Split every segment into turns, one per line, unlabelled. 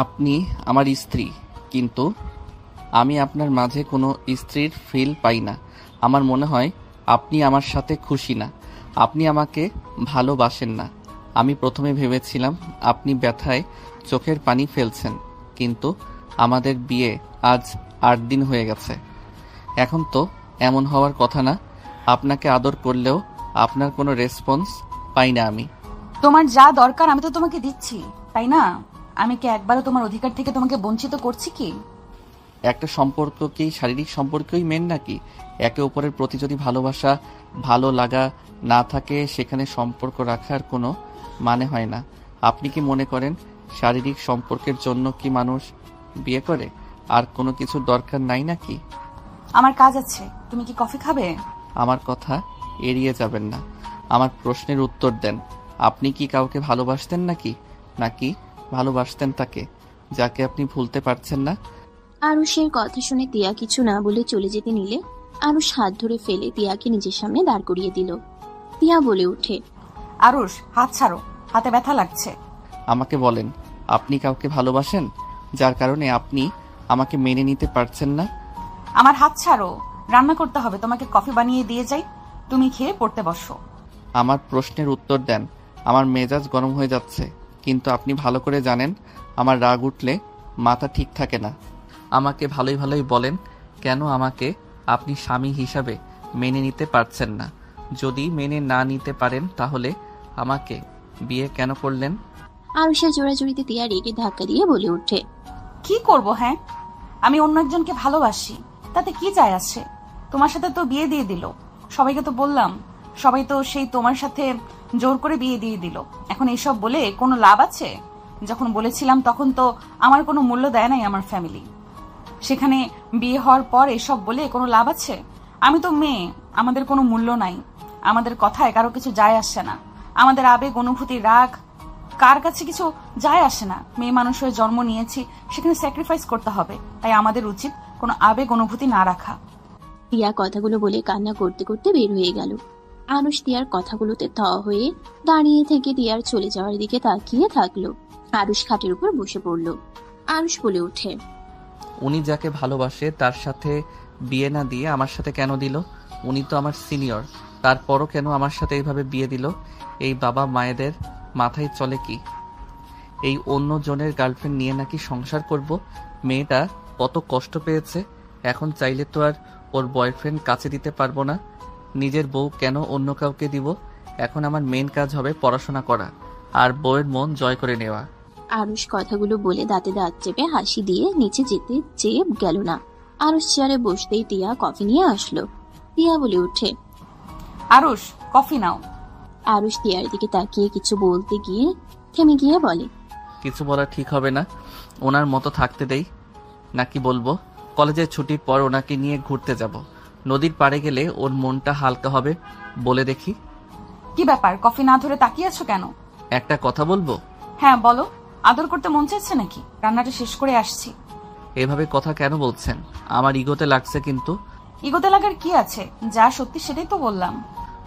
আপনি আমার স্ত্রী, কিন্তু আমি আপনার মাঝে কোনো স্ত্রীর ফিল পাই না। আমার মনে হয় আপনি আমার সাথে খুশি না, আপনি আমাকে ভালোবাসেন না। আমি প্রথমে ভেবেছিলাম আপনি ব্যথায় চোখের পানি ফেলছেন, কিন্তু আমাদের বিয়ে আজ 8 দিন হয়ে গেছে। এখন তো এমন হওয়ার কথা না। আপনাকে আদর করলেও আপনার কোনো রেসপন্স পাই না আমি।
তোমার যা দরকার আমি তো তোমাকে দিচ্ছি, তাই না? আমি কি একবারও তোমার অধিকার থেকে তোমাকে বঞ্চিত করছি কি?
একটা সম্পর্ক কি শারীরিক সম্পর্কই মেন নাকি? একে অপরের প্রতি যদি ভালোবাসা, ভালো লাগা না থাকে, সেখানে সম্পর্ক রাখার কোনো মানে হয় না। আপনি কি মনে করেন শারীরিক সম্পর্কের জন্য কি মানুষ বিয়ে করে? আর কোনো কিছুর দরকার নাই নাকি?
আমার কাজ আছে, তুমি কি কফি খাবে?
আমার কথা এড়িয়ে যাবেন না, আমার প্রশ্নের উত্তর দেন। আপনি কি কাউকে ভালোবাসতেন নাকি ভালোবাসতেন তাকে, যাকে আপনি ভুলতে পারছেন না?
আরুষের কথা শুনে তিয়া কিছু না বলে চলে যেতে নিলে আরুষ হাত ধরে ফেলে তিয়াকে নিজের সামনে দাঁড় করিয়ে দিল। তিয়া বলে ওঠে,
আরুষ, হাত ছাড়ো, হাতে ব্যথা লাগছে।
আমাকে বলেন, আপনি কাউকে ভালোবাসেন যার কারণে আপনি আমাকে মেনে নিতে পারছেন না?
আমার হাত ছাড়ো, রান্না করতে হবে, তোমাকে কফি বানিয়ে দিয়ে যাই, তুমি খেয়ে পড়তে বসো।
আমার প্রশ্নের উত্তর দেন। আমার মেজাজ গরম হয়ে যাচ্ছে, কিন্তু আপনি ভালো করে জানেন আমার রাগ উঠলে মাথা ঠিক থাকে না। আমাকে ভালোই বলেন, কেন আমাকে আপনি স্বামী হিসাবে মেনে নিতে পারছেন না? যদি মেনে না নিতে পারেন তাহলে আমাকে বিয়ে কেন করলেন?
আরুষের জোড়াজুড়িতে তিয়া রেগে ধাক্কা দিয়ে বলে ওঠে,
কি করব? হ্যাঁ, আমি অন্য একজনকে ভালোবাসি, তাতে কি যায় আসে? তোমার সাথে তো বিয়ে দিয়ে দিল, সবাইকে তো বললাম, সবাই তো সেই তোমার সাথে জোর করে বিয়ে দিয়ে দিল। এখন এইসব বলে কোনো লাভ আছে? যখন বলেছিলাম তখন তো আমার কোনো মূল্য দেয় নাই আমার ফ্যামিলি, সেখানে বিয়ে হওয়ার পর এসব বলে কোনো লাভ আছে? আমি তো মেয়ে, আমাদের কোনো মূল্য নাই, আমাদের কথায় কারো কিছু যায় আসে না, আমাদের আবেগ অনুভূতি রাগ কার কাছে কিছু যায় আসে না। মেয়ে মানুষ হয়ে জন্ম নিয়েছি, সেখানে স্যাক্রিফাইস করতে হবে, তাই আমাদের উচিত কোনো আবেগ অনুভূতি না রাখা।
তিয়া কথাগুলো বলে কান্না করতে করতে বের হয়ে গেল। আরুষ তিয়ার কথাগুলোতে থ হয়ে দাঁড়িয়ে থেকে তিয়ার চলে যাওয়ার দিকে তাকিয়ে থাকলো। আরুষ খাটের উপর বসে পড়ল। আরুষ বলে ওঠে,
উনি যাকে ভালোবাসে তার সাথে বিয়ে না দিয়ে আমার সাথে কেন দিল? উনি তো আমার সিনিয়র, তারপরও কেন আমার সাথে এইভাবে বিয়ে দিল? এই বাবা মায়েদের মাথায় চলে কি এই অন্য জনের গার্লফ্রেন্ড নিয়ে নাকি সংসার করব? মেয়েটা কত কষ্ট পেয়েছে, এখন চাইলে তো আর ওর বয়ফ্রেন্ড কাছে দিতে পারবো না। নিজের বউ কেন অন্য কাউকে দিব? এখন আমার মেন কাজ হবে পড়াশোনা করা আর বউয়ের মন জয় করে নেওয়া।
আরুষ কথাগুলো বলে দাঁতে দাঁত চেপে হাসি দিয়ে নিচে যেতে চেয়ে গেল না। আরুষ চেয়ারে বসতেই তিয়া কফি নিয়ে আসলো। তিয়া বলে ওঠে,
আরুষ, কফি নাও।
আরুষ তিয়ার দিকে তাকিয়ে কিছু বলতে গিয়ে থেমে গিয়ে বলে,
কিছু বলা ঠিক হবে না, ওনার মতো থাকতে দেই নাকি বলবো? কলেজের ছুটির পর ওনাকে নিয়ে ঘুরতে যাব, নদীর পাড়ে গেলে ওর মনটা হালকা হবে, বলে দেখি।
কি ব্যাপার, কফি না ধরে তাকিয়ে আছো কেন?
একটা কথা বলবো?
হ্যাঁ বলো। আদর করতে মন চাইছে নাকি? রান্নাটা শেষ করে আসছি।
এভাবে কথা কেন বলছেন? আমার ইগোতে লাগছে কিন্তু।
ইগোতে লাগার কি আছে? যা সত্যি সেটাই তো বললাম।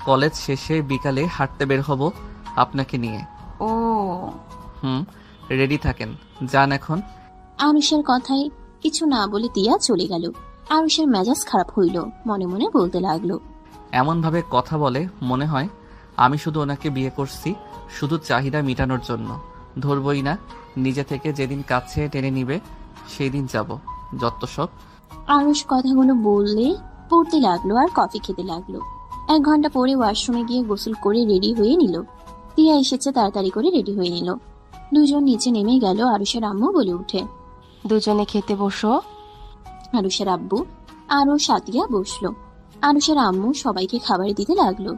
কলেজ শেষে বিকালে হাঁটতে বের হব আপনাকে নিয়ে।
ও,
রেডি থাকেন, যান এখন।
আরুষের কথায় কিছু না বলে তিয়া চলে গেল। আরুষের মেজাজ খারাপ হইল, মনে মনে বলতে লাগলো,
এমন ভাবে কথা বলে মনে হয় আমি শুধু ওনাকে বিয়ে করছি শুধু চাহিদা মিটানোর জন্য। ধরবই না, নিজে থেকে যেদিন কাছে টেনে নিবে সেই দিন যাব, যত সব।
আরুষ কথাগুলো বললে পড়তে লাগলো আর কফি খেতে লাগলো। 1 ঘন্টা পরে ওয়াশরুমে গিয়ে গোসল করে রেডি হয়ে নিল। তিয়া এসেছে, তাড়াতাড়ি করে রেডি হয়ে নিল। দুজন নিচে নেমে গেল। আরুষের আম্মু বলে উঠে,
দুজনে খেতে বসো।
আরুষের আব্বু আরো সাতিয়া বসলো। আরুষের আম্মু সবাইকে খাবার দিতে লাগলো।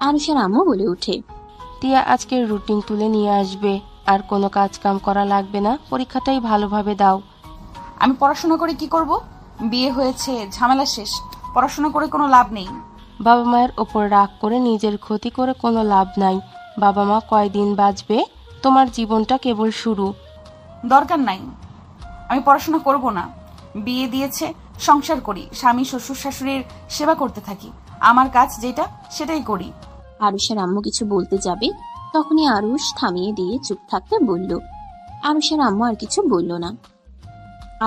আরুষের আম্মু বলে উঠে,
টিয়া আজকের রুটিন তুলে নিয়ে আসবে, আর কোনো কাজ কাম করা লাগবে না, পরীক্ষাটাই ভালোভাবে দাও।
আমি পড়াশোনা করে কি করব? বিয়ে হয়েছে, ঝামেলা শেষ, পড়াশোনা করে কোনো লাভ নেই।
বাবা মায়ের ওপর রাগ করে নিজের ক্ষতি করে কোনো লাভ নাই। বাবা মা কয়দিন বাঁচবে, তোমার জীবনটা কেবল শুরু।
দরকার নাই, আমি পড়াশোনা করব না। বিয়ে দিয়েছে, সংসার করি, স্বামী শ্বশুর শাশুড়ির সেবা করতে থাকি, আমার কাজ যেটা সেটাই করি।
আরুষের আম্মু কিছু বলতে যাবে, তখনই আরুষ থামিয়ে দিয়ে চুপ থাকতে বলল। আরুষের আম্মু আর কিছু বলল না।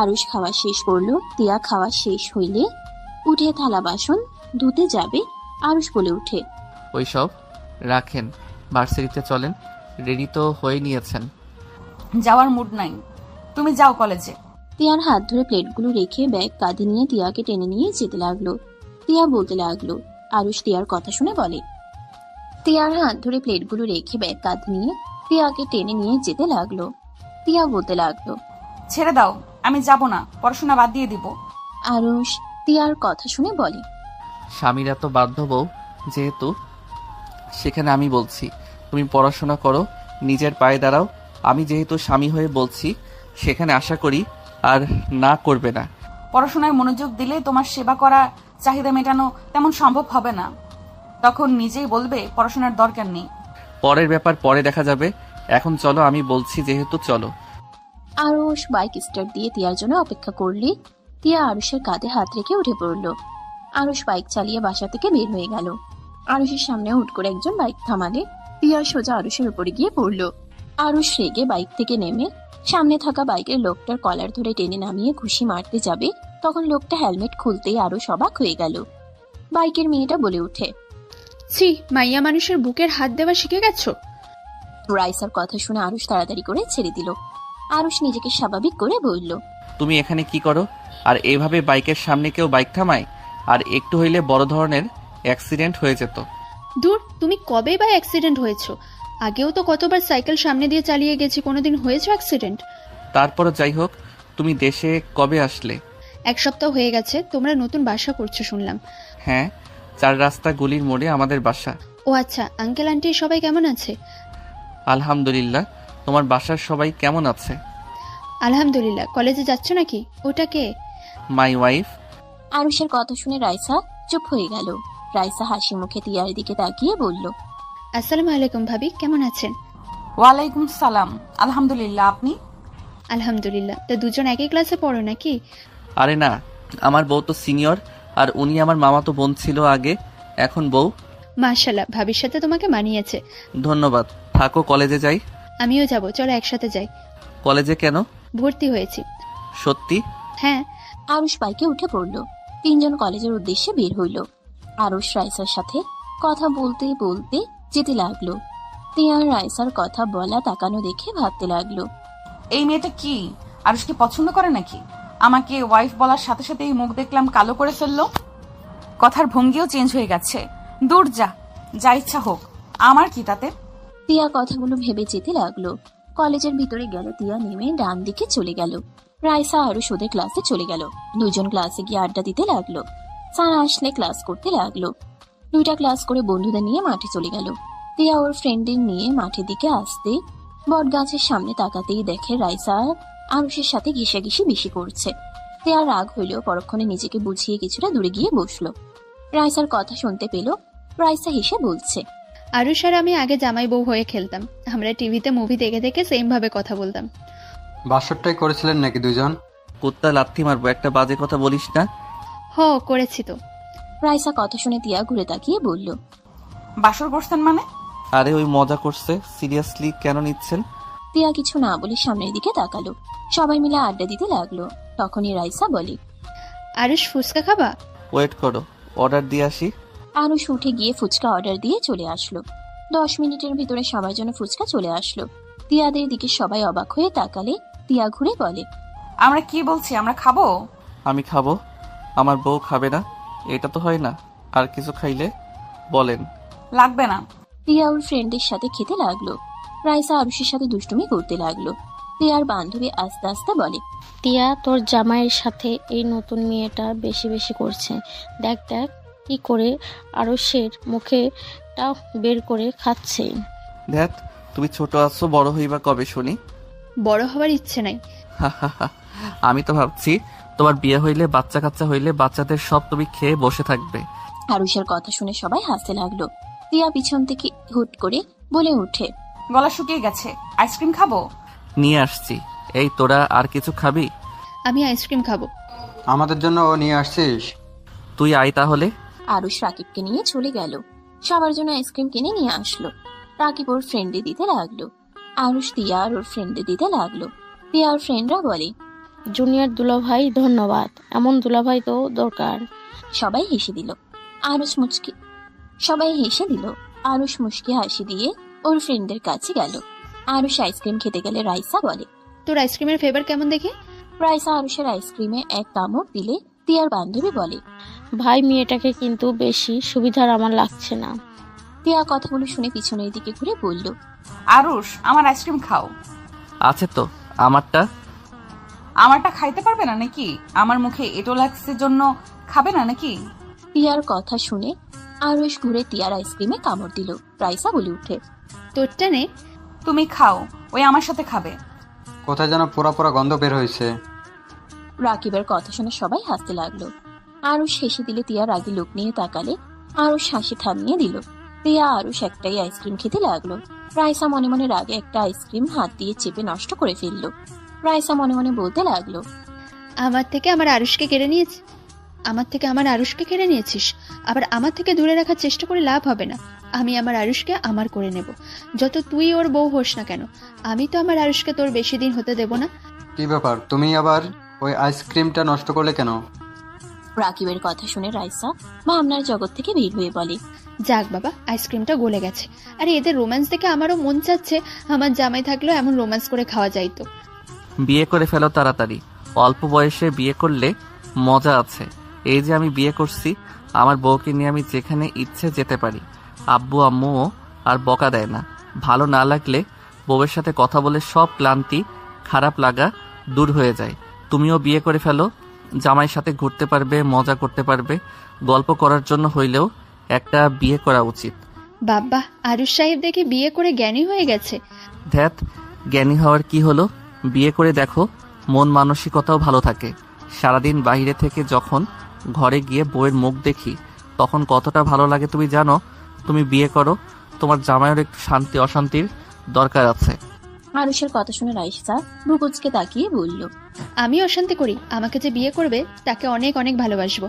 আরুষ খাওয়া শেষ করলো। তিয়া খাওয়া শেষ হইলে উঠে থালা বাসন ধুতে যাবে। আরুষ বলে উঠে,
ওইসব রাখেন, ভার্সিটিতে চলেন। রেডি তো হয়ে নিয়েছেন।
যাওয়ার মুড নাই, তুমি যাও কলেজে।
তিয়ার হাত ধরে প্লেটগুলো রেখে ব্যাগ কাঁধে নিয়ে তিয়াকে টেনে নিয়ে যেতে লাগলো। তিয়া বলতে লাগলো। আরুষ তিয়ার কথা শুনে বলে। তিয়ার হাত ধরে প্লেটগুলো রেখে ব্যাগ কাঁধে নিয়ে তিয়াকে টেনে নিয়ে যেতে লাগলো। তিয়া বলতে লাগলো।
ছেড়ে দাও, আমি যাব না, পড়াশোনা বাদ দিয়ে দিব।
আরুষ তিয়ার কথা শুনে বলে।
স্বামীরা তো বাধ্য বউ, যেহেতু সেখানে আমি বলছি তুমি পড়াশোনা করো, নিজের পায়ে দাঁড়াও। আমি যেহেতু স্বামী হয়ে বলছি, সেখানে আশা করি আর না করবে না।
পড়াশোনায় মনোযোগ দিলে তোমার সেবা করা, চাহিদা মেটানো তেমন সম্ভব হবে না। তখন নিজেই বলবে পড়াশোনার দরকার নেই।
পরের ব্যাপার পরে দেখা যাবে, এখন চলো, আমি বলছি যেহেতু চলো।
আরুষ বাইক স্টার্ট দিয়ে তিয়ার জন্য অপেক্ষা করলে তিয়া আরুষের কাঁধে হাত রেখে উঠে পড়ল। আরুষ বাইক চালিয়ে বাসা থেকে বের হয়ে গেল। আরুষের সামনে হুট করে একজন বাইক থামালে তিয়া সোজা আরুষের উপরে গিয়ে পড়ল। আরুষ রেগে বাইক থেকে নেমে সামনে থাকা বাইকের লোকটার কলার ধরে টেনে নামিয়ে ঘুষি মারতে যাবে, তখন লোকটা হেলমেট খুলতেই আরুষ অবাক হয়ে গেল। বাইকের মেয়েটা বলে উঠে,
ছি, মাইয়া মানুষের বুকের হাত দেওয়া শিখে গেছো?
রাইসার কথা শুনে আরুষ তাড়াতাড়ি করে ছেড়ে দিল। আরুষ নিজেকে স্বাভাবিক করে বলল,
তুমি এখানে কি করো? আর এভাবে বাইকের সামনে কেউ বাইক থামায়? আর একটু হইলে বড় ধরনের অ্যাক্সিডেন্ট হয়ে যেত।
দূর, তুমি কবে বা অ্যাক্সিডেন্ট হয়েছো? আগেও তো কতবার সাইকেল সামনে দিয়ে চালিয়ে গেছি, কোনোদিন হয়েছে অ্যাক্সিডেন্ট?
তারপরও যাই হোক, তুমি দেশে কবে আসলে?
1 সপ্তাহ হয়ে গেছে। তোমরা নতুন বাসা করছো শুনলাম।
হ্যাঁ, 4 রাস্তা গলির মোড়ে আমাদের বাসা।
ও আচ্ছা, আঙ্কেল আন্টি সবাই কেমন আছে?
আলহামদুলিল্লাহ। তোমার বাসার সবাই কেমন আছে?
আলহামদুলিল্লাহ। কলেজে যাচ্ছ নাকি? ওটা কে?
My wife.
আরুষের কথা শুনে রাইসা চুপ হয়ে গেল। রাইসা হাসি মুখে তিয়ার দিকে তাকিয়ে বলল,
আসসালামু আলাইকুম ভাবি, কেমন আছেন?
ওয়ালাইকুম সালাম, আলহামদুলিল্লাহ। আপনি?
আলহামদুলিল্লাহ। তা দুজন একই ক্লাসে পড়ো নাকি?
আরে না, আমার বউ তো সিনিয়র, আর উনি আমার মামাতো বোন ছিল আগে, এখন বউ।
মাশাআল্লাহ, ভাবির সাথে তোমাকে মানিয়েছে।
ধন্যবাদ। থাকো, কলেজে যাই।
আমিও যাব, চলো একসাথে যাই।
কলেজে কেন?
ভর্তি হয়েছি।
সত্যি?
হ্যাঁ।
আরুষ বাইকে উঠে পড়ল। তিনজন কলেজের উদ্দেশ্যে বের হইল। আরুষ রাইসার সাথে কথা বলতে বলতে যেতে লাগলো। তিয়া রাইসার কথা বলা তাকানো দেখে ভাবতে লাগলো,
এই মেয়েটা কি আরুষকে পছন্দ করে নাকি? আমাকে ওয়াইফ বলার সাথে সাথে এই মুখ দেখলাম কালো করে ফেললো। কথার ভঙ্গিও চেঞ্জ হয়ে গেছে। দূর যা, যা ইচ্ছা হোক, আমার কি তাতে?
তিয়া কথাগুলো ভেবে যেতে লাগলো। কলেজের ভিতরে গেল তিয়া, নেমে ডান দিকে চলে গেল। রাইসা আরুষ ওদের ক্লাসে চলে গেল। দুজন ক্লাসে গিয়ে আড্ডা দিতে লাগলো। স্যার আসলে ক্লাস করতে লাগলো। 2টা ক্লাস করে বন্ধুদের নিয়ে মাঠে চলে গেল। তিয়া ওর ফ্রেন্ডদের নিয়ে মাঠের দিকে আসতে বট গাছের সামনে তাকাতেই দেখে রাইসা আরুষের সাথে ঘেঁষাঘেঁষি বেশি করছে। তিয়া রাগ হইলেও পরক্ষণে নিজেকে বুঝিয়ে কিছুটা দূরে গিয়ে বসলো। রাইসার কথা শুনতে পেল। রাইসা হেসে বলছে,
আরুষ আর আমি আগে জামাই বউ হয়ে খেলতাম। আমরা টিভিতে মুভি দেখে দেখে সেম ভাবে কথা বলতাম।
বাসরটাই করেছিলেন নাকি দুজন?
কুত্তা লাথি মারবো, একটা বাজে কথা বলিস না।
করেছি তো।
রাইসা কথা শুনে তিয়া ঘুরে তাকিয়ে বলল,
বাসর করছেন মানে?
আরে ওই মজা করছে, সিরিয়াসলি কেন নিচ্ছেন?
তিয়া কিছু না বলে সামনের দিকে তাকালো। সবাই মিলে আড্ডা দিতে লাগলো। তখনই রাইসা বলে,
আরুষ, ফুচকা খাবা?
ওয়েট করো, অর্ডার দিয়ে আসি।
আরুষ উঠে গিয়ে ফুচকা অর্ডার দিয়ে চলে আসলো। 10 মিনিটের ভিতরে সবার জন্য ফুচকা চলে আসলো। তিয়াদের দিকে সবাই অবাক হয়ে তাকালে তিয়া ঘুরে বলে,
আমরা কি বলছি, আমরা খাবো?
আমি খাবো, আমার বউ খাবে না? এটা তো হয় না। আর কিছু খাইলে বলেন।
লাগবে না।
তিয়া ওর ফ্রেন্ডের সাথে খেতে লাগলো। রাইসা আরুষের সাথে দুষ্টুমি করতে লাগলো। তিয়ার বান্ধবী আস্তে আস্তে বলে,
টিয়া, তোর জামাইয়ের সাথে এই নতুন মেয়েটা বেশি বেশি করছে। দেখ দেখ কি করে আরশের মুখেটা বের করে খাচ্ছে।
ধ্যাত, তুমি ছোট আছো, বড় হইবা কবে শুনি?
বড় হওয়ার ইচ্ছে নাই।
আমি তো ভাবছি তোমার বিয়ে হইলে, বাচ্চা কাচ্চা হইলে বাচ্চাদের সব তুমি খেয়ে বসে থাকবে।
আরুষের কথা শুনে সবাই হাসতে লাগলো। তিয়া পিছন থেকে হুট করে বলে উঠে,
গলা শুকিয়ে গেছে, আইসক্রিম খাবো?
নিয়ে আসছি। এই তোরা আর কিছু খাবি?
আমি আইসক্রিম খাবো।
আমাদের জন্য ও নিয়ে আসছিস?
তুই আয় তাহলে।
আরুষ রাকিবকে নিয়ে চলে গেল। সবার জন্য আইসক্রিম কিনে নিয়ে আসলো। রাকিব ওর ফ্রেন্ডে দিতে লাগলো, আরুষ তিয়া আর ওর ফ্রেন্ডে দিতে লাগলো। তিয়া আর ফ্রেন্ডরা বলে,
জুনিয়র দুলাভাই ধন্যবাদ, এমন দুলাভাই তো দরকার।
সবাই হেসে দিল। আরুষ মুচকি হাসি দিয়ে ওর ফ্রেন্ডের কাছে গেল। আরুষ আইসক্রিম খেতে গেলে রাইসা বলে,
তোর আইসক্রিমের ফ্লেভার কেমন দেখে?
রাইসা আরুষের আইসক্রিমে এক কামড় দিলে তিয়ার বান্ধবী বলে,
ভাই মেয়েটাকে কিন্তু বেশি সুবিধার আমার লাগছে না।
তিয়া কথাগুলো শুনে পিছনের দিকে ঘুরে বলল,
আরুষ, আমার আইসক্রিম খাও।
আছে তো আমারটা।
আমারটা খাইতে পারবে না নাকি? আমার মুখে এটো লাগছে জন্য খাবে না নাকি?
তিয়ার কথা শুনে আরুষ ঘুরে তিয়ার আইসক্রিমে কামড় দিল। রাইসা বলে উঠে,
তোরটা নে।
তুমি খাও, ওই আমার সাথে খাবে।
কোথায় যেন পোড়া পোড়া গন্ধ বের হয়েছে।
রাকিবের কথা শুনে সবাই হাসতে লাগলো। আরুষ হেসে দিলে তিয়া রাগী লোক নিয়ে তাকালে আরুষ হাসি থামিয়ে দিল। তিয়া আরুষ একটাই আইসক্রিম খেতে লাগলো। রাইসা মনে মনে রাগে একটা আইসক্রিম হাত দিয়ে চেপে নষ্ট করে ফেললো। রাইসা মনে মনে বলতে লাগলো,
আমার থেকে আমার আরুষকে কেড়ে নিয়েছিস, আবার আমার থেকে দূরে রাখার চেষ্টা করে লাভ হবে না। আমি আমার আরুষকে আমার করে নেব, যত তুই ওর বউ হোস না কেন। আমি তো আমার আরুষকে তোর বেশি দিন হতে দেব না।
কি ব্যাপার, তুমি আবার ওই আইসক্রিমটা নষ্ট করলে কেন?
রাকিবের কথা শুনে রাইসা ভাবনার জগৎ থেকে বের হয়ে বলে,
যাক বাবা, আইসক্রিমটা গলে গেছে। আরে এদের রোম্যান্স দেখে আমারও মন চাচ্ছে আমার জামাই থাকলেও এমন রোম্যান্স করে খাওয়া যাইতো।
বিয়ে করে ফেলো তাড়াতাড়ি, অল্প বয়সে বিয়ে করলে মজা আছে। এই যে আমি বিয়ে করছি, আমার বউকে নিয়ে আমি যেখানে ইচ্ছে যেতে পারি। আব্বু আম্মুও আর বকা দেয় না। ভালো না লাগলে বউয়ের সাথে কথা বলে সব ক্লান্তি খারাপ লাগা দূর হয়ে যায়। তুমিও বিয়ে করে ফেলো, জামাইয়ের সাথে ঘুরতে পারবে, মজা করতে পারবে। গল্প করার জন্য হইলেও একটা বিয়ে করা উচিত।
বাবা, আরুষ সাহেব দেখে বিয়ে করে জ্ঞানী হয়ে গেছে।
ধ্যাত, জ্ঞানী হওয়ার কি হলো? বিয়ে করে দেখো, মন মানসিকতাও ভালো থাকে। সারাদিন বাইরে থেকে যখন ঘরে গিয়ে বউয়ের মুখ দেখি তখন কতটা ভালো লাগে তুমি জানো? তুমি বিয়ে করো, তোমার জামাইয়ের একটু শান্তি অশান্তির দরকার আছে।
আরুষের কথা শুনে রাইসা ভ্রুকুচকে তাকিয়ে বলল,
আমি অশান্তি করি? আমাকে যে বিয়ে করবে তাকে অনেক অনেক ভালোবাসবো,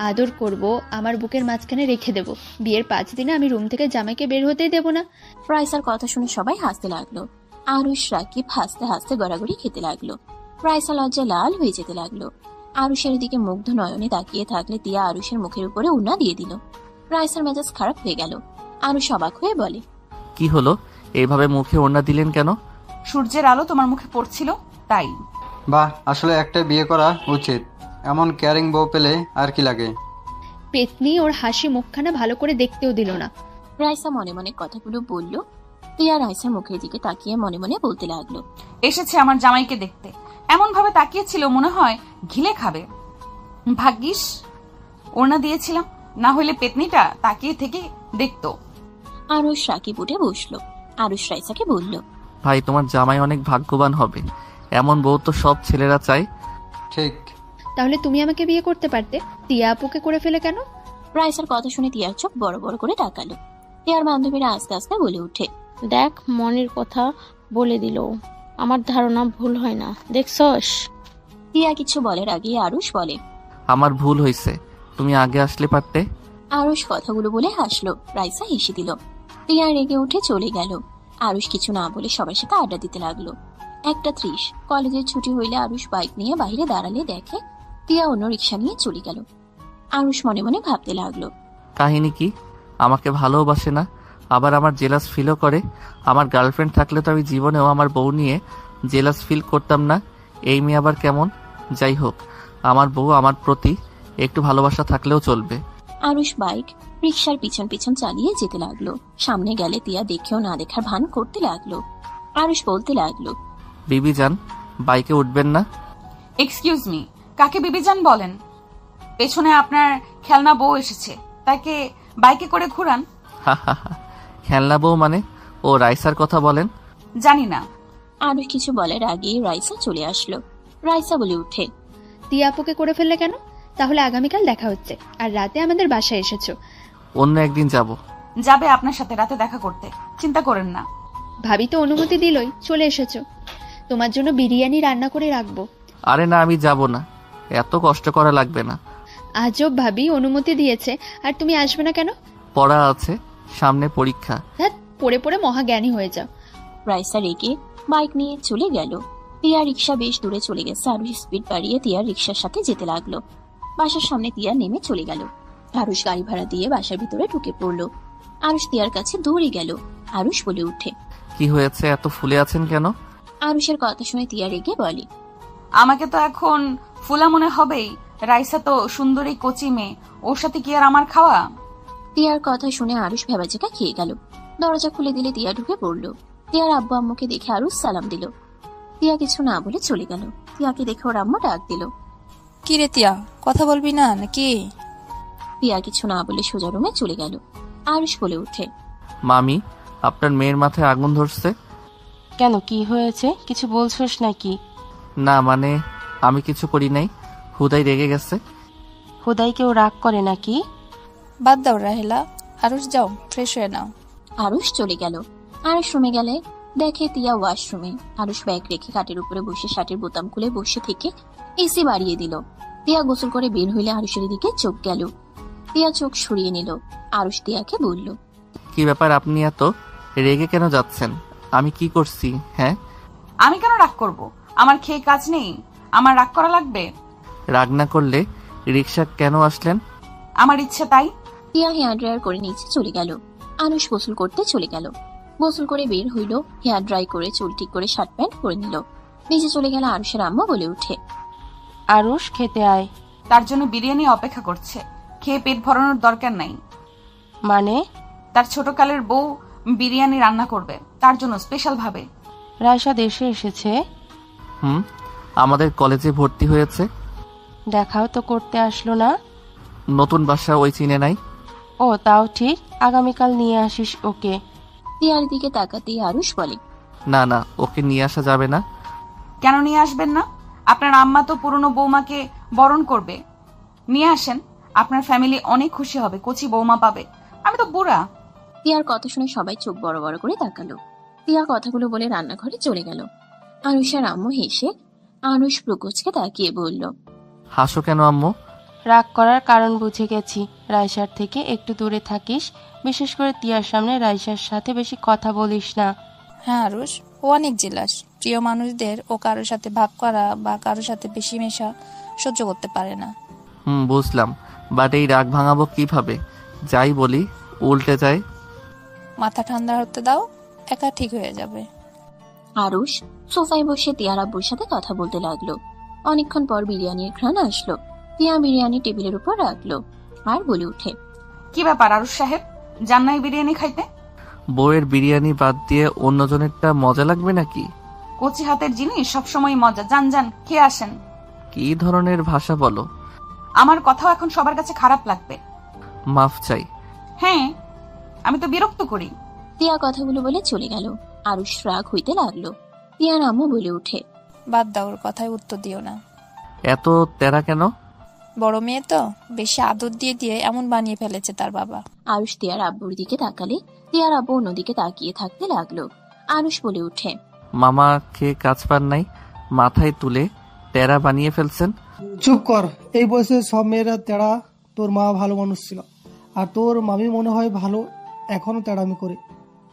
আদর করব, আমার বুকের মাঝখানে রেখে দেব। বিয়ের 5 দিনে আমি রুম থেকে জামাইকে বের হতেই দেব না।
রাইসার কথা শুনে সবাই হাসতে লাগলো। আরুষ রাকিব হাসতে হাসতে গড়াগড়ি খেতে লাগলো। রাইসা লজ্জায় লাল হয়ে যেতে লাগলো। আরুষের দিকে মুগ্ধ নয়নে তাকিয়ে থাকলে তিয়া আরুষের মুখের উপরে উন্না দিয়ে দিল। রাইসার মেজাজ খারাপ হয়ে গেল। আরুষ অবাক হয়ে বলে,
কি হলো, এইভাবে মুখে ওড়না দিলেন কেন?
সূর্যের আলো তোমার মুখে পড়ছিল তাই।
বাহ, আসলে একটা বিয়ে করা উচিত। এমন কেয়ারিং বউ পেলে আর কি লাগে।
পেতনি ওর হাসি মুখখানা ভালো করে দেখতেও দিল না।
রাইসা মনে মনে কথাগুলো বলল। তিয়া রাইসার মুখের দিকে তাকিয়ে মনে মনে বলতে লাগলো,
এসেছে আমার জামাইকে দেখতে, এমন ভাবে তাকিয়েছিল মনে হয় ঘিলে খাবে। ভাগ্যিস ওড়না দিয়েছিলাম, না হইলে পেতনিটা তাকিয়ে থেকে দেখতো।
আরুষ রাকিব উঠে বসলো। আরুষ রাইসাকে বলল,
ভাই, তোমার জামাই অনেক ভাগ্যবান হবে। এমন বউ তো সব ছেলেরা চায়।
ঠিক।
তাহলে তুমি আমাকে বিয়ে করতে পারতে, টিয়া আপুকে করে ফেলে কেন?
রাইসার কথা শুনে তিয়ার চোখ বড় বড় করে তাকালো। তিয়ার বান্ধবীরা আস্তে আস্তে বলে উঠে,
দেখ, মনের কথা বলে দিল, আমার ধারণা ভুল হয় না, দেখছস?
তিয়া কিছু বলার আগে আরুষ বলে,
আমার ভুল হয়েছে, তুমি আগে আসলে পারতে।
আরুষ কথাগুলো বলে হাসলো। রাইসা হেসে দিল। টিয়া রেগে উঠে চলে গেল। আরুষ কিছু না বলে সবার সাথে আড্ডা দিতে লাগলো। 1:30 কলেজের ছুটি হইলে আরুষ বাইক নিয়ে বাইরে দাঁড়ালে দেখে টিয়া অন্য রিক্সা নিয়ে চলে গেল। আরুষ মনে মনে ভাবতে লাগলো,
কাহিনী কি? আমাকে ভালোবাসে না, আবার আমার জেলাস ফিলও করে। আমার গার্লফ্রেন্ড থাকলে তো আমি জীবনেও আমার বউ নিয়ে জেলাস ফিল করতাম না। এই মেয়ে আবার কেমন? যাই হোক, আমার বউ আমার প্রতি একটু ভালোবাসা থাকলেও চলবে।
আরুষ বাইক রিক্সার পিছন পিছন চালিয়ে যেতে লাগলো। সামনে গেলে তিয়া দেখেও না দেখার ভান করতে লাগলো। আরুষ বলতে লাগলো,
বিবি যান, বাইকে উঠবেন না?
এক্সকিউজ মি, কাকে বিবিজান বলেন? পেছনে আপনার খেলনা বউ এসেছে, তাকে বাইকে করে ঘুরান।
খেলনা বউ মানে? ও রাইসার কথা বলেন?
জানি না।
আরুষ কিছু বলার আগেই রাইসা চলে আসলো। রাইসা বলে উঠে,
টিয়া আপুকে করে ফেললে কেন? তাহলে আগামীকাল দেখা হচ্ছে, আর রাতে আমাদের বাসায় এসেছো।
অন্য একদিন যাব।
যাবে আপনার সাথে রাতে দেখা করতে, চিন্তা করেন না।
ভাবি তো অনুমতি দিলই, চলে এসেছো। তোমার জন্য বিরিয়ানি রান্না করে রাখবো।
আরে না, আমি যাব না, এত কষ্ট করা লাগবে না।
আজব, ভাবি অনুমতি দিয়েছে আর তুমি আসবে না কেন?
পড়া আছে, সামনে পরীক্ষা।
ধ্যাৎ, পড়ে পড়ে মহাজ্ঞানী হয়ে যাও।
রাইসা রেগে বাইক নিয়ে চলে গেল। টিয়া রিক্সা বেশ দূরে চলে গেছে। আরুষ স্পিড বাড়িয়ে টিয়ার রিক্সার সাথে যেতে লাগলো। বাসার সামনে টিয়া নেমে চলে গেল। আরুষ গাড়ি ভাড়া দিয়ে বাসার ভিতরে ঢুকে পড়লো। আরুষ টিয়ার কাছে দৌড়ে গেল। আরুষ বলে উঠে।
কি হয়েছে, এত ফুলে আছেন কেন?
আরুষের কথা শুনে টিয়া রেগে বলে,
আমাকে তো এখন ফুলা মনে হবেই। রাইসা তো সুন্দরী কচি মেয়ে, ওর সাথে কি আর আমার খাওয়া?
টিয়ার কথা শুনে আরুষ ভেবাচেকা খেয়ে গেল। দরজা খুলে দিলে টিয়া ঢুকে পড়লো। টিয়ার আব্বু আম্মুকে দেখে আরুষ সালাম দিল। টিয়া কিছু না বলে চলে গেল। টিয়াকে দেখে ওর আম্মু ডাক দিল।
কি রে তিয়া, কথা বলবি না নাকি?
টিয়া কিছু না বলে সোজা রুমে চলে গেল। আরুষ বলে উঠে,
মামি, আপনার মেয়ের মাথায় আগুন ধরছে।
কেন, কি হয়েছে? কিছু বলছোস নাকি?
না মানে আমি কিছু করি নাই, হুদাই রেগে গেছে।
হুদাই কেউ রাগ করে নাকি?
বাদ দাও রাহেলা, আরুষ যাও ফ্রেশ হয়ে নাও।
আরুষ চলে গেল। আরুষ রুমে গেলে দেখে টিয়া ওয়াশরুমে। আরুষ ব্যাগ রেখে খাটের উপরে বসে শার্টের বোতাম খুলে বসে থেকে এসি বাড়িয়ে দিল। টিয়া গোসল করে বের হইলে আরুষের দিকে চোখ গেল। টিয়া চোখ সরিয়ে নিল। আরুষ টিয়াকে বলল,
কি ব্যাপার, আপনি এত রেগে কেন যাচ্ছেন? আমি কি করছি? হ্যাঁ,
আমি কেন রাগ করব? আমার খেয়ে কাজ নেই, আমার রাগ করা লাগবে?
রাগ না করলে রিক্সা কেন আসলেন?
আমার ইচ্ছে তাই।
টিয়া হেয়ার ড্রায়ার করে নিচে চলে গেল। আরুষ গোসল করতে চলে গেল। গোসল করে বের হইল, হেয়ার ড্রাই করে চুল ঠিক করে শার্ট প্যান্ট পরে নিল। নিচে চলে গেল। আরুষের আম্মা বলে উঠে,
আরুষ খেতে আয়।
তার জন্য বিরিয়ানি অপেক্ষা করছে, খেয়ে পেট ভরানোর দরকার নাই।
মানে?
তার ছোটকালের বউ বিরিয়ানি রান্না করবে, তার জন্য স্পেশাল ভাবে।
রায়শা দেশে এসেছে?
হুম, আমাদের কলেজে ভর্তি হয়েছে।
দেখাও তো করতে আসলো না?
নতুন বাসা ওই চিনে নাই।
ও তাও ঠিক, আগামীকাল নিয়ে আসিস ওকে।
টিয়ার দিকে তাকাতেই আরুষ বলে,
না না, ওকে নিয়ে আসা যাবে না।
কেন নিয়ে আসবেন না? আপনার আম্মা তো পুরনো বৌমাকে বরণ করবে, নিয়ে আসেন। আপনার ফ্যামিলি অনেক খুশি হবে, কচি বৌমা পাবে। আমি তো বুড়া।
টিয়ার কথা শুনে সবাই চোখ বড় বড় করে তাকালো। টিয়া কথাগুলো বলে রান্নাঘরে চলে গেল। আরুষের আম্মু হেসে আরুষ প্রকোচকে তাকিয়ে বলল,
হাসো কেন আম্মু?
রাগ করার কারণ বুঝে গেছি। রায়শার থেকে একটু দূরে থাকিস, বিশেষ করে তিয়ার সামনে রায়শার সাথে বেশি কথা বলিস না।
হ্যাঁ আরুষ, ও অনেক জেলাস। প্রিয় মানুষদের ও কারোর সাথে ভাব করা বা কারোর সাথে বেশি মেশা সহ্য করতে পারে না।
বুঝলাম, বাট এই রাগ ভাঙাবো কিভাবে? যাই বলি উল্টে যায়।
মাথা ঠান্ডা হতে দাও, একা ঠিক হয়ে যাবে।
আরুষ সোফায় বসে টিয়ার আব্বুর সাথে কথা বলতে লাগলো। অনেকক্ষণ পর বিরিয়ানির ঘ্রাণ আসলো। টিয়া বিরিয়ানি টেবিলের উপর রাখলো আর বলে উঠে,
কি ব্যাপার আরুষ সাহেব, যান নাই বিরিয়ানি খাইতে?
বউয়ের বিরিয়ানি বাদ দিয়ে অন্যজনেরটা মজা লাগবে নাকি?
কচি হাতের জিনিস সবসময় মজা। যান যান, খেয়ে আসেন।
কি ধরনের ভাষা বলো?
আমার কথাও এখন সবার কাছে খারাপ লাগবে।
মাফ চাই।
হ্যাঁ, আমি তো বিরক্ত করি।
টিয়া কথাগুলো বলে চলে গেল। আরুষ রাগ হইতে লাগলো। টিয়ার আম্মু বলে উঠে,
বাদ দাও, ওর কথায় উত্তর দিও না।
এত তেরা কেন?
বড় মেয়ে তো, বেশি আদর দিয়ে দিয়ে এমন বানিয়ে ফেলেছে তার বাবা।
আরুষ টিয়ার আব্বুর দিকে তাকালে টিয়ার আব্বু অন্যদিকে তাকিয়ে থাকতে লাগলো। আরুষ বলে উঠে,
মামা খেয়ে কাজ পান নাই, মাথায় তুলে তেরা বানিয়ে ফেলছেন।
চুপ কর, এই বয়সে সব মেয়েরা তেড়া। তোর মা ভালো মানুষ ছিল, আর তোর মামি মনে হয় ভালো, এখনো তেড়ামি করে।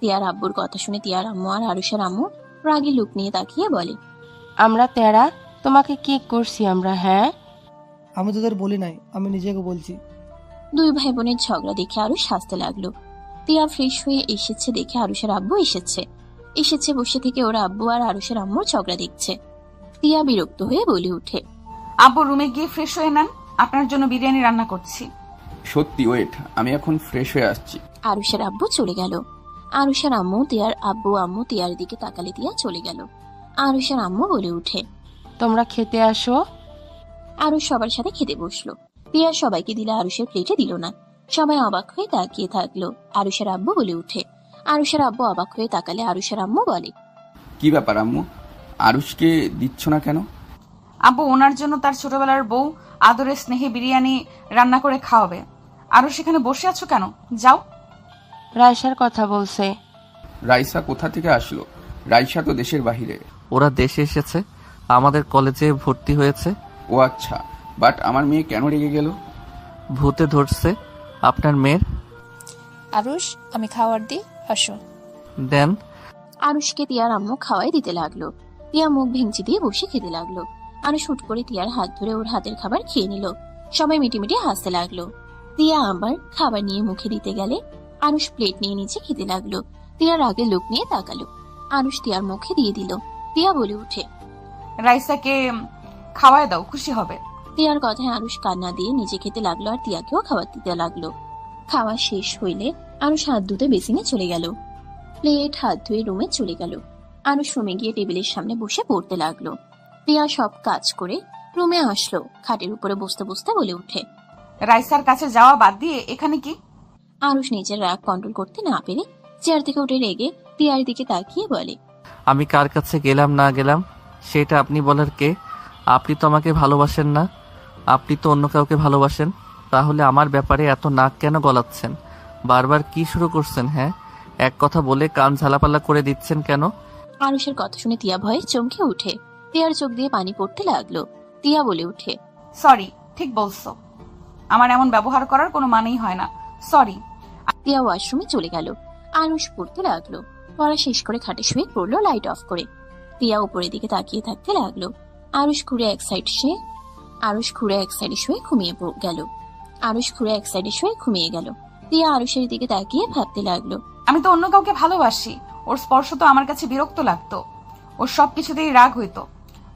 টিয়ার আব্বুর কথা শুনে টিয়ার আম্মু আর আরুষের আম্মু রাগী লুক নিয়ে তাকিয়ে বলে,
আমরা তেরা? তোমাকে কি করছি আমরা? হ্যাঁ,
আমি তোদের বলি নাই, আমি নিজেকে বলছি।
দুই ভাই বোনের ঝগড়া দেখে আরুষ হাসতে লাগলো। টিয়া ফ্রেশ হয়ে এসেছে দেখে আরুষের আব্বু এসেছে বসে থেকে ওরা আব্বু আর আরুষের আম্মুর ঝগড়া দেখছে। টিয়া বিরক্ত হয়ে বলে উঠে,
আব্বু রুমে গিয়ে ফ্রেশ হয়ে নেন, আপনার জন্য বিরিয়ানি রান্না করছি।
সত্যি, ওয়েট, আমি এখন ফ্রেশ হয়ে আসছি।
আরুষের আব্বু চলে গেল। আরুষের আম্মু টিয়ার আম্মু টিয়ার দিকে তাকালে টিয়া চলে গেল। আরুষের আম্মু বলে উঠে,
তোমরা খেতে আসো।
আরুষ সবার সাথে খেতে বসলো। টিয়া সবাইকে দিলে আরুষের প্লেটে দিল না। সবাই অবাক হয়ে তাকিয়ে থাকলো। আরুষের আব্বু বলে উঠে। আরুষের আব্বু অবাক হয়ে তাকালে আরুষের আম্মু বলে,
কি ব্যাপার আম্মু, আরুষকে দিচ্ছ না কেন?
আব্বু ওনার জন্য তার ছোটবেলার বউ আদরে স্নেহে বিরিয়ানি রান্না করে খাওয়াবে। আরো সেখানে বসে আছো কেন? যাও।
রায়শার কথা বলছে।
রাইসা কোথা থেকে আসলো? রাইসা তো দেশের বাহিরে।
ওরা দেশে এসেছে, আমাদের কলেজে ভর্তি হয়েছে।
ও আচ্ছা, বাট আমার মেয়ে কেন রেগে গেল?
ভূতে ধরছে আপনার মেয়ের।
আরুষ, আমি খাবার দিই, আসো।
দেন।
আরুষকে তিয়ার আম্মু খাওয়াই দিতে লাগলো। তিয়া মুখ ভেঙচি দিয়ে বসে খেতে লাগলো। আরুষ হুট করে তিয়ার হাত ধরে ওর হাতের খাবার খেয়ে নিল। সবাই মিটিমিটি হাসতে লাগলো। তিয়া আবার খাবার নিয়ে মুখে দিতে গেলে আরুষ প্লেট নিয়ে নিচে খেতে লাগলো। তিয়ার আগে লোক নিয়ে তাকালো। আরুষ তিয়ার মুখে দিয়ে দিল। তিয়া বলে উঠে,
রাইসাকে খাওয়ায় দাও, খুশি হবে।
তিয়ার কথায় আরুষ কান্না দিয়ে নিজে খেতে লাগলো আর তিয়াকেও খাবার দিতে লাগলো। খাওয়া শেষ হইলে আরুষ হাত ধুতে বেসিনে চলে গেল। প্লেট হাত ধুয়ে রুমে চলে গেল। আরুষ রুমে গিয়ে টেবিলের সামনে বসে পড়তে লাগলো। তিয়া সব কাজ করে রুমে আসলো। খাটের উপরে বসতে বসতে বলে উঠে,
রাইসার কাছে যাওয়া বাদ দিয়ে এখানে কি?
আরুষ নিজের রাগ কন্ট্রোল করতে না পেরে চেয়ার থেকে উঠে রেগে তিয়ার দিকে তাকিয়ে বলে,
আমি কার কাছে গেলাম না গেলাম সেটা আপনি বলার কে? আপনি তো আমাকে ভালোবাসেন না, আপনি তো অন্য কাউকে ভালোবাসেন। তাহলে আমার ব্যাপারে এত নাক কেন গলাচ্ছেন? বারবার কি শুরু করছেন? হ্যাঁ, এক কথা বলে কান ঝালাপালা করে দিচ্ছেন কেন?
আরুষের কথা শুনে তিয়া ভয়ে চমকে উঠে। তিয়ার চোখ দিয়ে পানি পড়তে লাগলো। তিয়া বলে উঠে,
সরি, ঠিক বলছো, আমার এমন ব্যবহার করার কোনো মানেই হয় না, সরি।
তিয়া ওয়াশরুমে চলে গেল। আরুষ পড়তে লাগলো। পড়া শেষ করে খাটে শুয়ে পড়লো লাইট অফ করে। তিয়া উপরের দিকে তাকিয়ে থাকতে লাগলো। আরুষ ঘুরে এক সাইডে শুয়ে ঘুমিয়ে গেল। তিয়া আরুষের দিকে তাকিয়ে ভাবতে লাগলো,
আমি তো অন্য কাউকে ভালোবাসি, ওর স্পর্শ তো আমার কাছে বিরক্ত লাগতো, ওর সবকিছুতেই রাগ হইতো।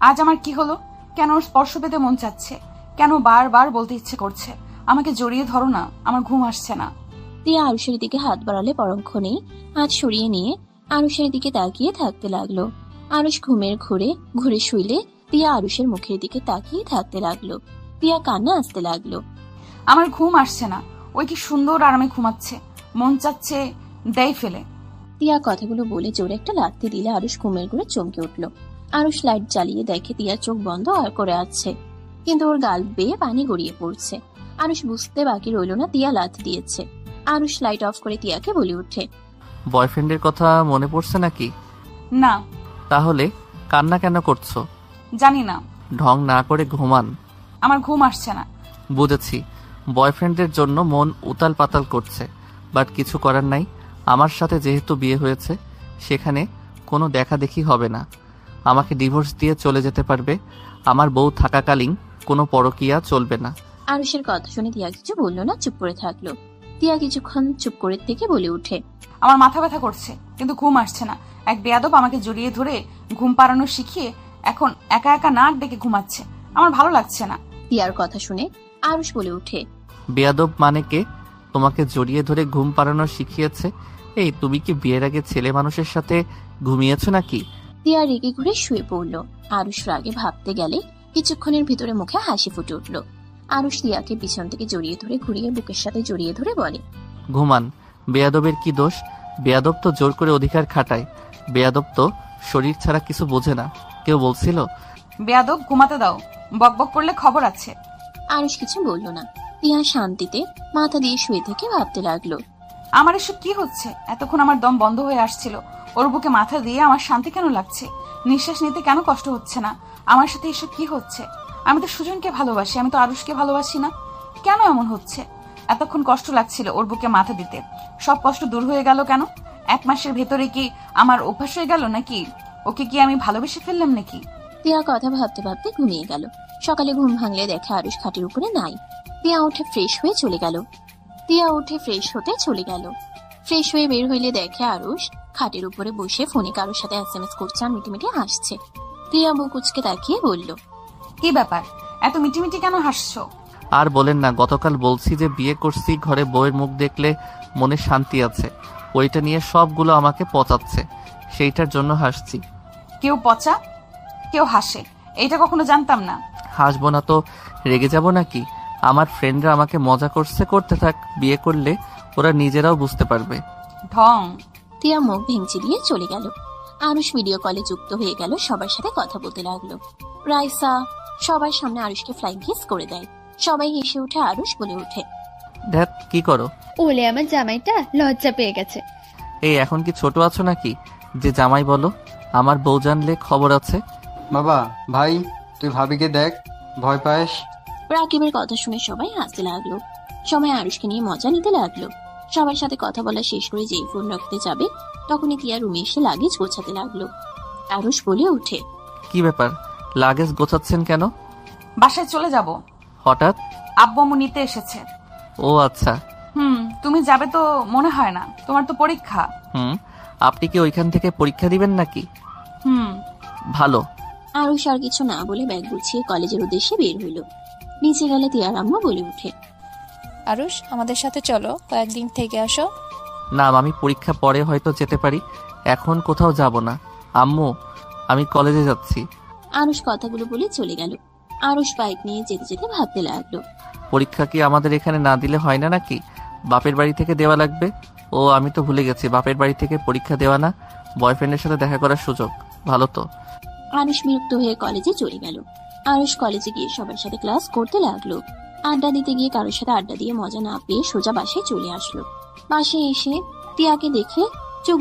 আজ আমার কি হলো? কেন ওর স্পর্শ পেতে মন চাচ্ছে? কেন বারবার বলতে ইচ্ছে করছে, আমাকে জড়িয়ে ধরো না, আমার ঘুম আসছে না।
তিয়া আরুষের দিকে হাত বাড়ালে পরক্ষণেই হাত সরিয়ে নিয়ে আরুষের দিকে তাকিয়ে থাকতে লাগলো। আরুষ ঘুমের ঘুরে শুইলে তিয়া আরুষের মুখের দিকে তাকিয়ে থাকতে লাগলো। তিয়া কান্না আসতে লাগলো।
আমার ঘুম আসছে না, ওই কি সুন্দর আরামে ঘুমাচ্ছে, মন চাচ্ছে দেয় ফেলে।
তিয়া কথাগুলো বলে জোরে একটা লাথি দিলে আরুষ ঘুমের ঘুরে চমকে উঠলো। আরুষ লাইট জ্বালিয়ে দেখে তিয়ার চোখ বন্ধ আর করে আছে, কিন্তু ওর গাল বেয়ে পানি গড়িয়ে পড়ছে। আরুষ বুঝতে বাকি রইল না তিয়া লাথি দিয়েছে। আরুষ লাইট অফ করে তিয়াকে বলে উঠে,
বয়ফ্রেন্ডের কথা মনে পড়ছে নাকি?
না।
তাহলে কান্না কেন করছো?
জানি না।
ঢং না করে ঘুমান।
আমার ঘুম আসছে না।
বুঝেছি, বয়ফ্রেন্ডের জন্য মন উতাল পাতাল করছে, বাট কিছু করার নাই। আমার সাথে যেহেতু বিয়ে হয়েছে, সেখানে কোনো দেখা দেখি হবে না। আমাকে ডিভোর্স দিয়ে চলে যেতে পারবে। আমার বউ থাকাকালীন কোনো পরকীয়া চলবে না।
আরুষের কথা শুনে তিয়া কিছু বললো না, চুপ করে থাকলো। তিয়া কিছুক্ষণ চুপ করে থেকে বলে উঠে,
আমার মাথা ব্যথা করছে, কিন্তু ঘুম আসছে না। এক বেয়াদব আমাকে জড়িয়ে ধরে ঘুম পাড়ানো শিখিয়ে এখন একা একা নাক ডেকে ঘুমাচ্ছে, আমার ভালো লাগছে না।
তিয়ার কথা শুনে আরুষ বলে উঠে,
বেয়াদব মানে কে? তোমাকে জড়িয়ে ধরে ঘুম পাড়ানো শিখিয়েছে? এই, তুমি কি বিয়ের আগে ছেলে মানুষের সাথে ঘুমিয়েছো নাকি?
তিয়া রেগে ঘুরে শুয়ে পড়লো। আরুষ রাগে ভাবতে গেলে কিছুক্ষণের ভিতরে মুখে হাসি ফুটে উঠলো। আরুষ তিয়াকে পিছন থেকে জড়িয়ে ধরে ঘুরিয়ে বুকের সাথে জড়িয়ে ধরে বলে,
ঘুমান। বেয়াদবের কি দোষ? বেয়াদব তো জোর করে অধিকার খাটায়। বেয়াদব তো শরীর ছাড়া কিছু বোঝে না। কেউ বলছিল?
বেয়াদব, ঘুমাতে দাও, বকবক করলে খবর আছে।
আরুষ কিছু বলল না। তিয়া শান্তিতে মাথা দিয়ে শুয়ে থেকে ভাবতে লাগলো,
আমার এসব কি হচ্ছে? এতক্ষণ আমার দম বন্ধ হয়ে আসছিল, ওর বুকে মাথা দিয়ে আমার শান্তি কেন লাগছে? নিঃশ্বাস নিতে কেন কষ্ট হচ্ছে না? আমার সাথে এসব কি হচ্ছে? আমি তো সুজনকে ভালোবাসি, আমি তো আরুষকে ভালোবাসি না। কেন এমন হচ্ছে? এতক্ষণ কষ্ট লাগছিল ওর বুকে মাথা দিতে, সব কষ্ট দূর হয়ে গেল কেন? 1 মাসের ভেতরে কি আমার অভ্যাস হয়ে গেল নাকি? ওকে কি আমি ভালোবেসে ফেললাম নাকি?
তিয়া কথা ভাবতে ভাবতে ঘুমিয়ে গেল। সকালে ঘুম ভাঙলে দেখে আরুষ খাটের উপরে নাই। তিয়া উঠে ফ্রেশ হতে চলে গেল। ফ্রেশ হয়ে বের হইলে দেখে আরুষ খাটের উপরে বসে ফোনে কারোর সাথে SMS করছে আর মিটিমিটি হাসছে। তিয়া বুক কুচকে তাকিয়ে বলল,
কি ব্যাপার, এত মিটিমিটি কেন হাসছো?
আর বলেন না, গতকাল বলছি যে বিয়ে করছি, ঘরে বউয়ের মুখ দেখলে মনে শান্তি আছে, ওইটা নিয়ে সবগুলো আমাকে পচাচ্ছে, সেইটার জন্য হাসছি।
কেউ পচা, কেউ হাসে, এইটা কখনো জানতাম না।
হাসবো না তো রেগে যাব নাকি? আমার ফ্রেন্ডরা আমাকে মজা করছে, করতে থাক। বিয়ে করলে ওরা নিজেরাও বুঝতে পারবে।
ঢং।
তিয়া মুখ ভেঙচি দিয়ে চলে গেল। আরুষ ভিডিও কলে যুক্ত হয়ে গেল, সবার সাথে কথা বলতে লাগলো। রাইসা সবার সামনে আরুষকে ফ্লাইং কিস করে দেয়। সবাই হেসে উঠে। আরুষ বলে উঠে,
ধ্যাত, কি করো?
ওলে আমার জামাইটা লজ্জা পেয়ে গেছে।
এই, এখন কি ছোট আছো নাকি যে জামাই বলো? আমার বউ জানলে খবর আছে।
বাবা, ভাই, তুই ভাবিকে দেখ, ভয় পাস?
রাকিবের কথা শুনে সবাই হাসতে লাগলো। সবাই আরুষকে নিয়ে মজা নিতে লাগলো। সবার সাথে কথা বলা শেষ করে যেই ফোন রাখতে যাবে তখনই তিয়া রুমে এসে লাগেজ গোছাতে লাগলো। আরুষ বলে ওঠে,
কি ব্যাপার, লাগেজ গোছাচ্ছেন কেন?
বাসায় চলে যাব।
হঠাৎ?
আব্বু আম্মু নিতে এসেছে।
ও আচ্ছা।
তুমি যাবে তো মনে হয় না, তোমার তো পরীক্ষা।
আপনি কি ওইখান থেকে পরীক্ষা দিবেন নাকি? ভালো।
আরুষ আর কিছু না বলে ব্যাগ গুছিয়ে কলেজের উদ্দেশ্যে বের হইল। নিচে গেলে তিয়ার আম্মা বলে ওঠে,
আরুষ, আমাদের সাথে চলো, কয়েকদিন থেকে আসো।
না, আমি পরীক্ষা পরে হয়তো যেতে পারি, এখন কোথাও যাব না। আম্মু, আমি কলেজে যাচ্ছি।
আরুষ কথাগুলো বলে চলে গেল। আরুষ বাইক নিয়ে যেতে যেতে ভাবতে লাগলো,
পরীক্ষা কি আমাদের এখানে না দিলে হয় না নাকি? বাপের বাড়ি থেকে দেওয়া লাগবে? ও আমি তো ভুলে গেছি, বাপের বাড়ি থেকে পরীক্ষা দেওয়া না, বয়ফ্রেন্ডের সাথে দেখা করার সুযোগ। ভালো তো।
আরুষ বিরক্ত হয়ে কলেজে চলে গেল। আরুষ কলেজে গিয়ে সবার সাথে ক্লাস করতে লাগলো। আড্ডা দিতে গিয়ে কারোর সাথে আড্ডা দিয়ে মজা না পেয়ে সোজা বাসায় চলে আসলো। বাসায় এসে তিয়াকে চোখ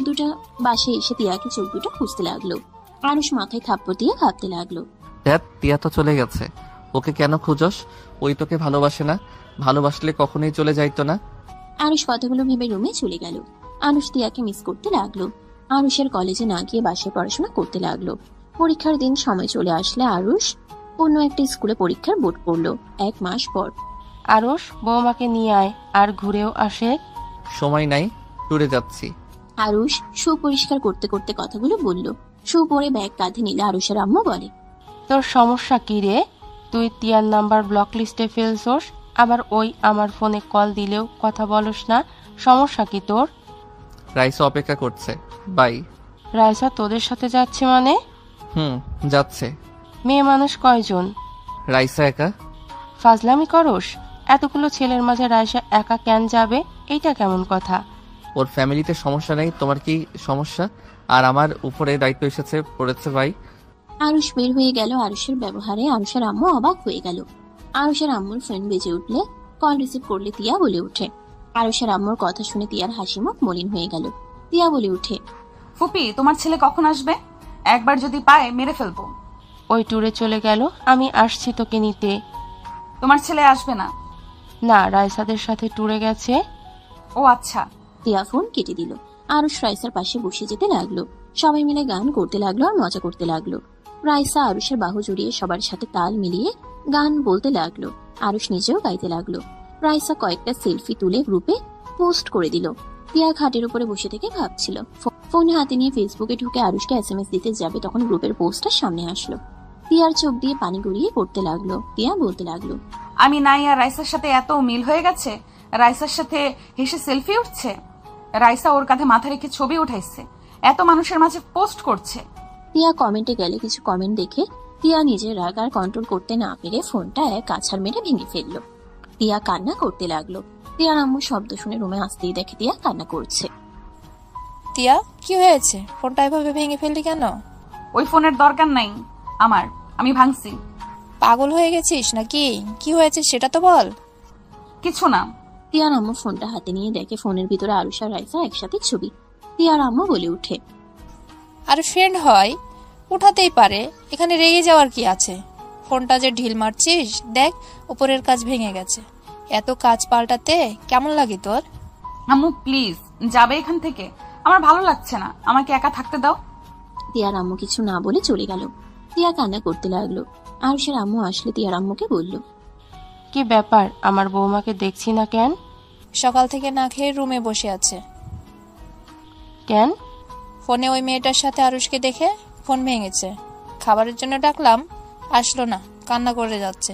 দুটো খুঁজতে লাগলো। আরুষ মাথায় থাপ্পড় দিয়ে ভাবতে লাগলো,
তিয়া তো চলে গেছে, ওকে কেন খুঁজস? ওই তোকে ভালোবাসে না, ভালোবাসলে কখনোই চলে যাইতো না।
আরুষ কথাগুলো ভেবে রুমে চলে গেল। আরুষ তিয়াকে মিস করতে লাগলো। আরুষের কলেজে না গিয়ে বাসায় পড়াশোনা করতে লাগলো। পরীক্ষার দিন সময় চলে আসলে আরুষ অন্য একটা স্কুলে পরীক্ষার বোর্ড পড়লো 1 মাস পর।
আরুষ, বৌমাকে নিয়ে আয়, আর ঘুরেও আসে।
সময় নাই, ট্যুরে যাচ্ছি।
আরুষ শু পরিষ্কার করতে করতে কথাগুলো বলল। শু পরে ব্যাগ কাঁধে নিলে আরুষের আম্মু বলে,
তোর সমস্যা কি রে? তুই তিয়ার নাম্বার ব্লক লিস্টে ফেলছোস, আবার ওই আমার ফোনে কল দিলেও কথা বলস না। সমস্যা কি তোর?
রাইসা অপেক্ষা করছে, বাই।
রাইসা তোদের সাথে যাচ্ছে মানে?
যাচ্ছে।
মেয়ে মানুষ কয়জন?
রাইসা একা।
ফাজলামি করস? এতগুলো ছেলের মাঝে রাইসা একা কেন যাবে? এইটা কেমন কথা?
ওর ফ্যামিলিতে সমস্যা নেই, তোমার কি সমস্যা? আর আমার উপরে দায়িত্ব পড়েছে ভাই।
আরুষ বের হয়ে গেল। আরুষের ব্যবহারে আরুষের আম্মু অবাক হয়ে গেল। আরুষের আম্মুর ফোন বেজে উঠলে কল রিসিভ করলে তিয়া বলে ওঠে। আরুষের আম্মুর কথা শুনে তিয়ার হাসি মুখ মলিন হয়ে গেল। তিয়া বলে ওঠে,
ফুপি, তোমার ছেলে কখন আসবে? একবার যদি পায় মেরে ফেলবো।
ওই ট্যুরে চলে গেল, আমি আসছি তোকে নিতে।
তোমার ছেলে আসবে না?
না, রাইসাদের সাথে ট্যুরে গেছে।
ও আচ্ছা।
তিয়া ফোন কেটে দিল। আরুষ রাইসার পাশে বসে যেতে লাগলো। সবাই মিলে গান করতে লাগলো আর মজা করতে লাগলো। রাইসা আরুষের বাহু জড়িয়ে সবার সাথে তাল মিলিয়ে গান বলতে লাগলো। আরুষ নিজেও গাইতে লাগলো। রাইসা কয়েকটা সেলফি তুলে গ্রুপে পোস্ট করে দিল। তিয়া খাটের উপরে বসে থেকে ভাবছিল। ফোন হাতে নিয়ে ফেসবুকে ঢুকে আরুষকে SMS দিতে যাবে, তখন গ্রুপের পোস্টটা সামনে আসলো। তিয়ার চোখ দিয়ে পানি গড়িয়ে পড়তে লাগলো। তিয়া বলতে লাগলো,
আমি নাই আর রাইসার সাথে এত মিল হয়ে গেছে, রাইসার সাথে হেসে সেলফি উঠছে, রাইসা ওর কাঁধে মাথা রেখে ছবি উঠাইছে, এত মানুষের মাঝে পোস্ট করছে।
তিয়া কমেন্টে গেলে কিছু কমেন্ট দেখে তিয়া নিজের রাগ আর কন্ট্রোল করতে না পেরে ফোনটা এক আছাড় মেরে ভেঙে ফেললো। তিয়া কান্না করতে লাগলো। তিয়ার আম্মু শব্দ শুনে রুমে আসতেই দেখে তিয়া কান্না করছে।
তিয়া, কি হয়েছে? ফোনটা এভাবে ভেঙে ফেললি কেন?
ওই ফোনের দরকার নাই আমার, আমি ভাঙছি।
পাগল হয়ে গেছিস নাকি? কি হয়েছে সেটা তো বল।
কিছু না।
তিয়ার আম্মু ফোনটা হাতে নিয়ে দেখে ফোনের ভিতরে আরুষ আর রাইসা একসাথে ছবি। তিয়ার আম্মু বলে উঠে,
আর ফ্রেন্ড হয়, উঠাতেই পারে, এখানে রেগে যাওয়ার কি আছে? ফোনটা যে ঢিল মারছিস, দেখ উপরের কাজ ভেঙে গেছে। এত কাজ পাল্টাতে কেমন লাগে তোর?
আম্মু প্লিজ যাবে এখান থেকে, আমার ভালো লাগছে না, আমাকে একা থাকতে দাও।
তিয়ার আম্মু কিছু না বলে চলে গেল। তিয়া কান্না করতে লাগলো। আরুষের আম্মু আসলে তিয়ার আম্মুকে বলল,
কি ব্যাপার, আমার বৌমাকে দেখছি না কেন?
সকাল থেকে না খেয়ে রুমে বসে আছে।
কেন?
ফোনে ওই মেয়েটার সাথে আরুষকে দেখে ফোন ভেঙেছে। খাবারের জন্য ডাকলাম, আসলো না, কান্না করে যাচ্ছে।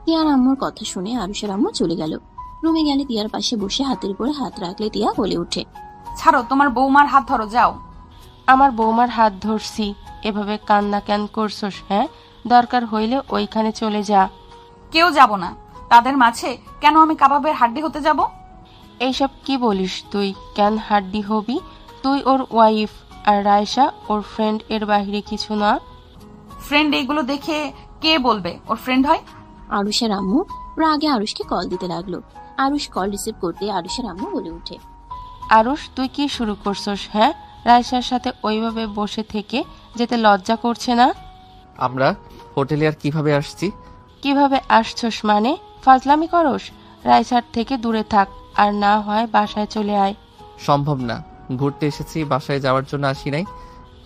তিয়ার আম্মুর কথা শুনে আরুষের আম্মু চলে গেল। রুমে গেলে তিয়ার পাশে বসে হাতের উপরে হাত রাখলে তিয়া বলে ওঠে,
ছাড়ো, তোমার বৌমার হাত ধরো, যাও।
আমার বৌমার হাত ধরছি, এভাবে কান্না কেন করছস? হ্যাঁ, দরকার হইলে ওইখানে চলে যা।
কেউ যাব না, তাদের মাঝে কেন আমি কাবাবের হাড্ডি হতে যাব?
এইসব কি বলিস তুই? কেন হাড্ডি হবি? তুই ওর ওয়াইফ, আর রায়সা ওর ফ্রেন্ড, এর বাহিরে কিছু না।
ফ্রেন্ড এইগুলো দেখে কে বলবে ওর ফ্রেন্ড হয়?
আরুষের আম্মু রাগে আরুষকে কল দিতে লাগলো। আরুষ কল রিসিভ করতে আরুষের আম্মু বলে ওঠে,
আরুষ, তুই কি শুরু করছস? হ্যাঁ, রায়সার সাথে ওইভাবে বসে থেকে যেতে লজ্জা করছে না?
আমরা হোটেলে আর কিভাবে আসছি?
কিভাবে আসছস মানে? ফাজলামি করস? রায়সার থেকে দূরে থাক, আর না হয় বাসায় চলে আয়।
সম্ভব না, ঘুরতে এসেছি, বাসায় যাওয়ার জন্য আসি নাই।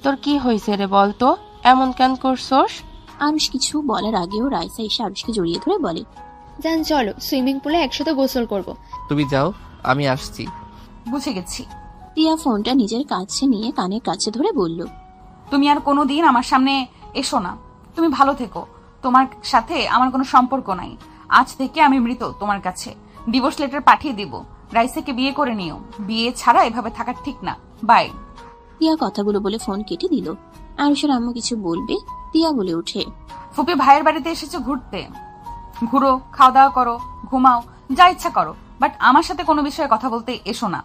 তোর কি হয়েছে রে বলতো, এমন কেন করছস?
আরুষ কিছু বলার আগেও রাইসা এসে আরুষকে জড়িয়ে ধরে বলে,
যান চলো সুইমিং পুলে একসাথে গোসল করব।
তুমি যাও, আমি আসছি।
বুঝে গেছি।
টিয়া ফোনটা নিজের কাছে নিয়ে কানের কাছে ধরে বলল,
তুমি আর কোনোদিন আমার সামনে এসো না। তুমি ভালো থেকো। তোমার সাথে আমার কোনো সম্পর্ক নাই। আজ থেকে আমি মৃত তোমার কাছে। ডিভোর্স লেটার পাঠিয়ে দিব। রাইসাকে বিয়ে করে নিও। বিয়ে ছাড়া এভাবে থাকা ঠিক না। বাই।
টিয়া কথাগুলো বলে ফোন কেটে দিল। আরুষের আম্মু কিছু বলবে, টিয়া বলে ওঠে,
ফুপি ভাইয়ের বাড়িতে এসেছো ঘুরতে। ঘুরো, খাওয়া দাওয়া করো, ঘুমাও, যা ইচ্ছা করো, বাট আমার সাথে কোনো বিষয়ে কথা বলতে এসো না।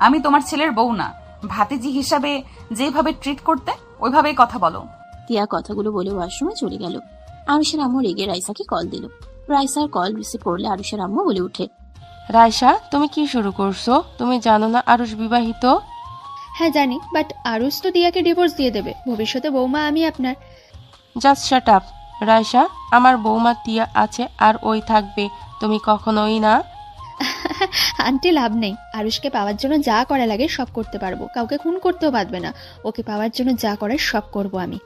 আমি তোমার ছেলের বউ না। ভাতিজি হিসাবে যেভাবে ট্রিট করতে ওইভাবেই কথা বলো।
টিয়া কথাগুলো বলে ওয়াশরুমে চলে গেল। আরুষের আম্মু রেগে রাইসাকে কল দিল। রাইসার কল রিসিভ করলে আরুষের আম্মু বলে ওঠে,
রাইসা, তুমি কি শুরু করছো? তুমি জানো না আরুষ বিবাহিত?
হ্যাঁ জানি, বাট আরুষ তো দিয়াকে ডিভোর্স দিয়ে দেবে। ভবিষ্যতে বৌমা আমি আপনার।
Just shut up. রাইসা, আমার বৌমা টিয়া আছে আর ওই থাকবে, তুমি কখনোই না।
আন্টি লাভ নেই। আরুষকে পাওয়ার জন্য যা করা লাগে সব করতে পারবো। কাউকে খুন করতেও পারবে না। ওকে পাওয়ার জন্য যা করার সব করব আমি।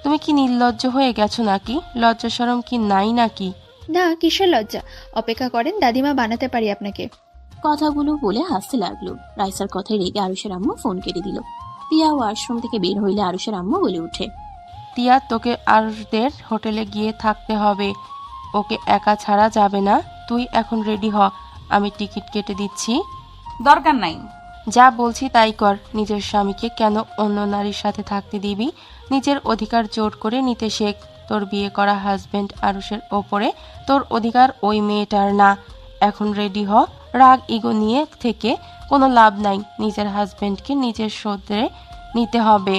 তুমি কি নির্লজ্জ হয়ে গেছো নাকি? লজ্জা শরম কি নাই নাকি?
না, কিসের লজ্জা? অপেক্ষা করেন, দাদিমা বানাতে পারি আপনাকে।
কথাগুলো বলে হাসতে লাগলো। রাইসার কথায় রেগে আরুষের আম্মু ফোন কেটে দিল। টিয়া ওয়াশরুম থেকে বের হইলে আরুষের আম্মু বলে ওঠে,
টিয়া, তোকে আরুষদের হোটেলে গিয়ে থাকতে হবে। ওকে একা ছাড়া যাবে না। তুই এখন রেডি হ, আমি টিকিট কেটে দিচ্ছি।
দরকার নাই।
যা বলছি তাই কর। নিজের স্বামীকে কেন অন্য নারীর সাথে থাকতে দিবি? নিজের অধিকার জোর করে নিতে শেখ। তোর বিয়ে করা হাজবেন্ড আরুষের ওপরে তোর অধিকার ওই মেয়েটার না। এখন রেডি হ। রাগ ইগো নিয়ে থেকে কোনো লাভ নাই। নিজের হাজবেন্ডকে নিজের শোধরে নিতে হবে।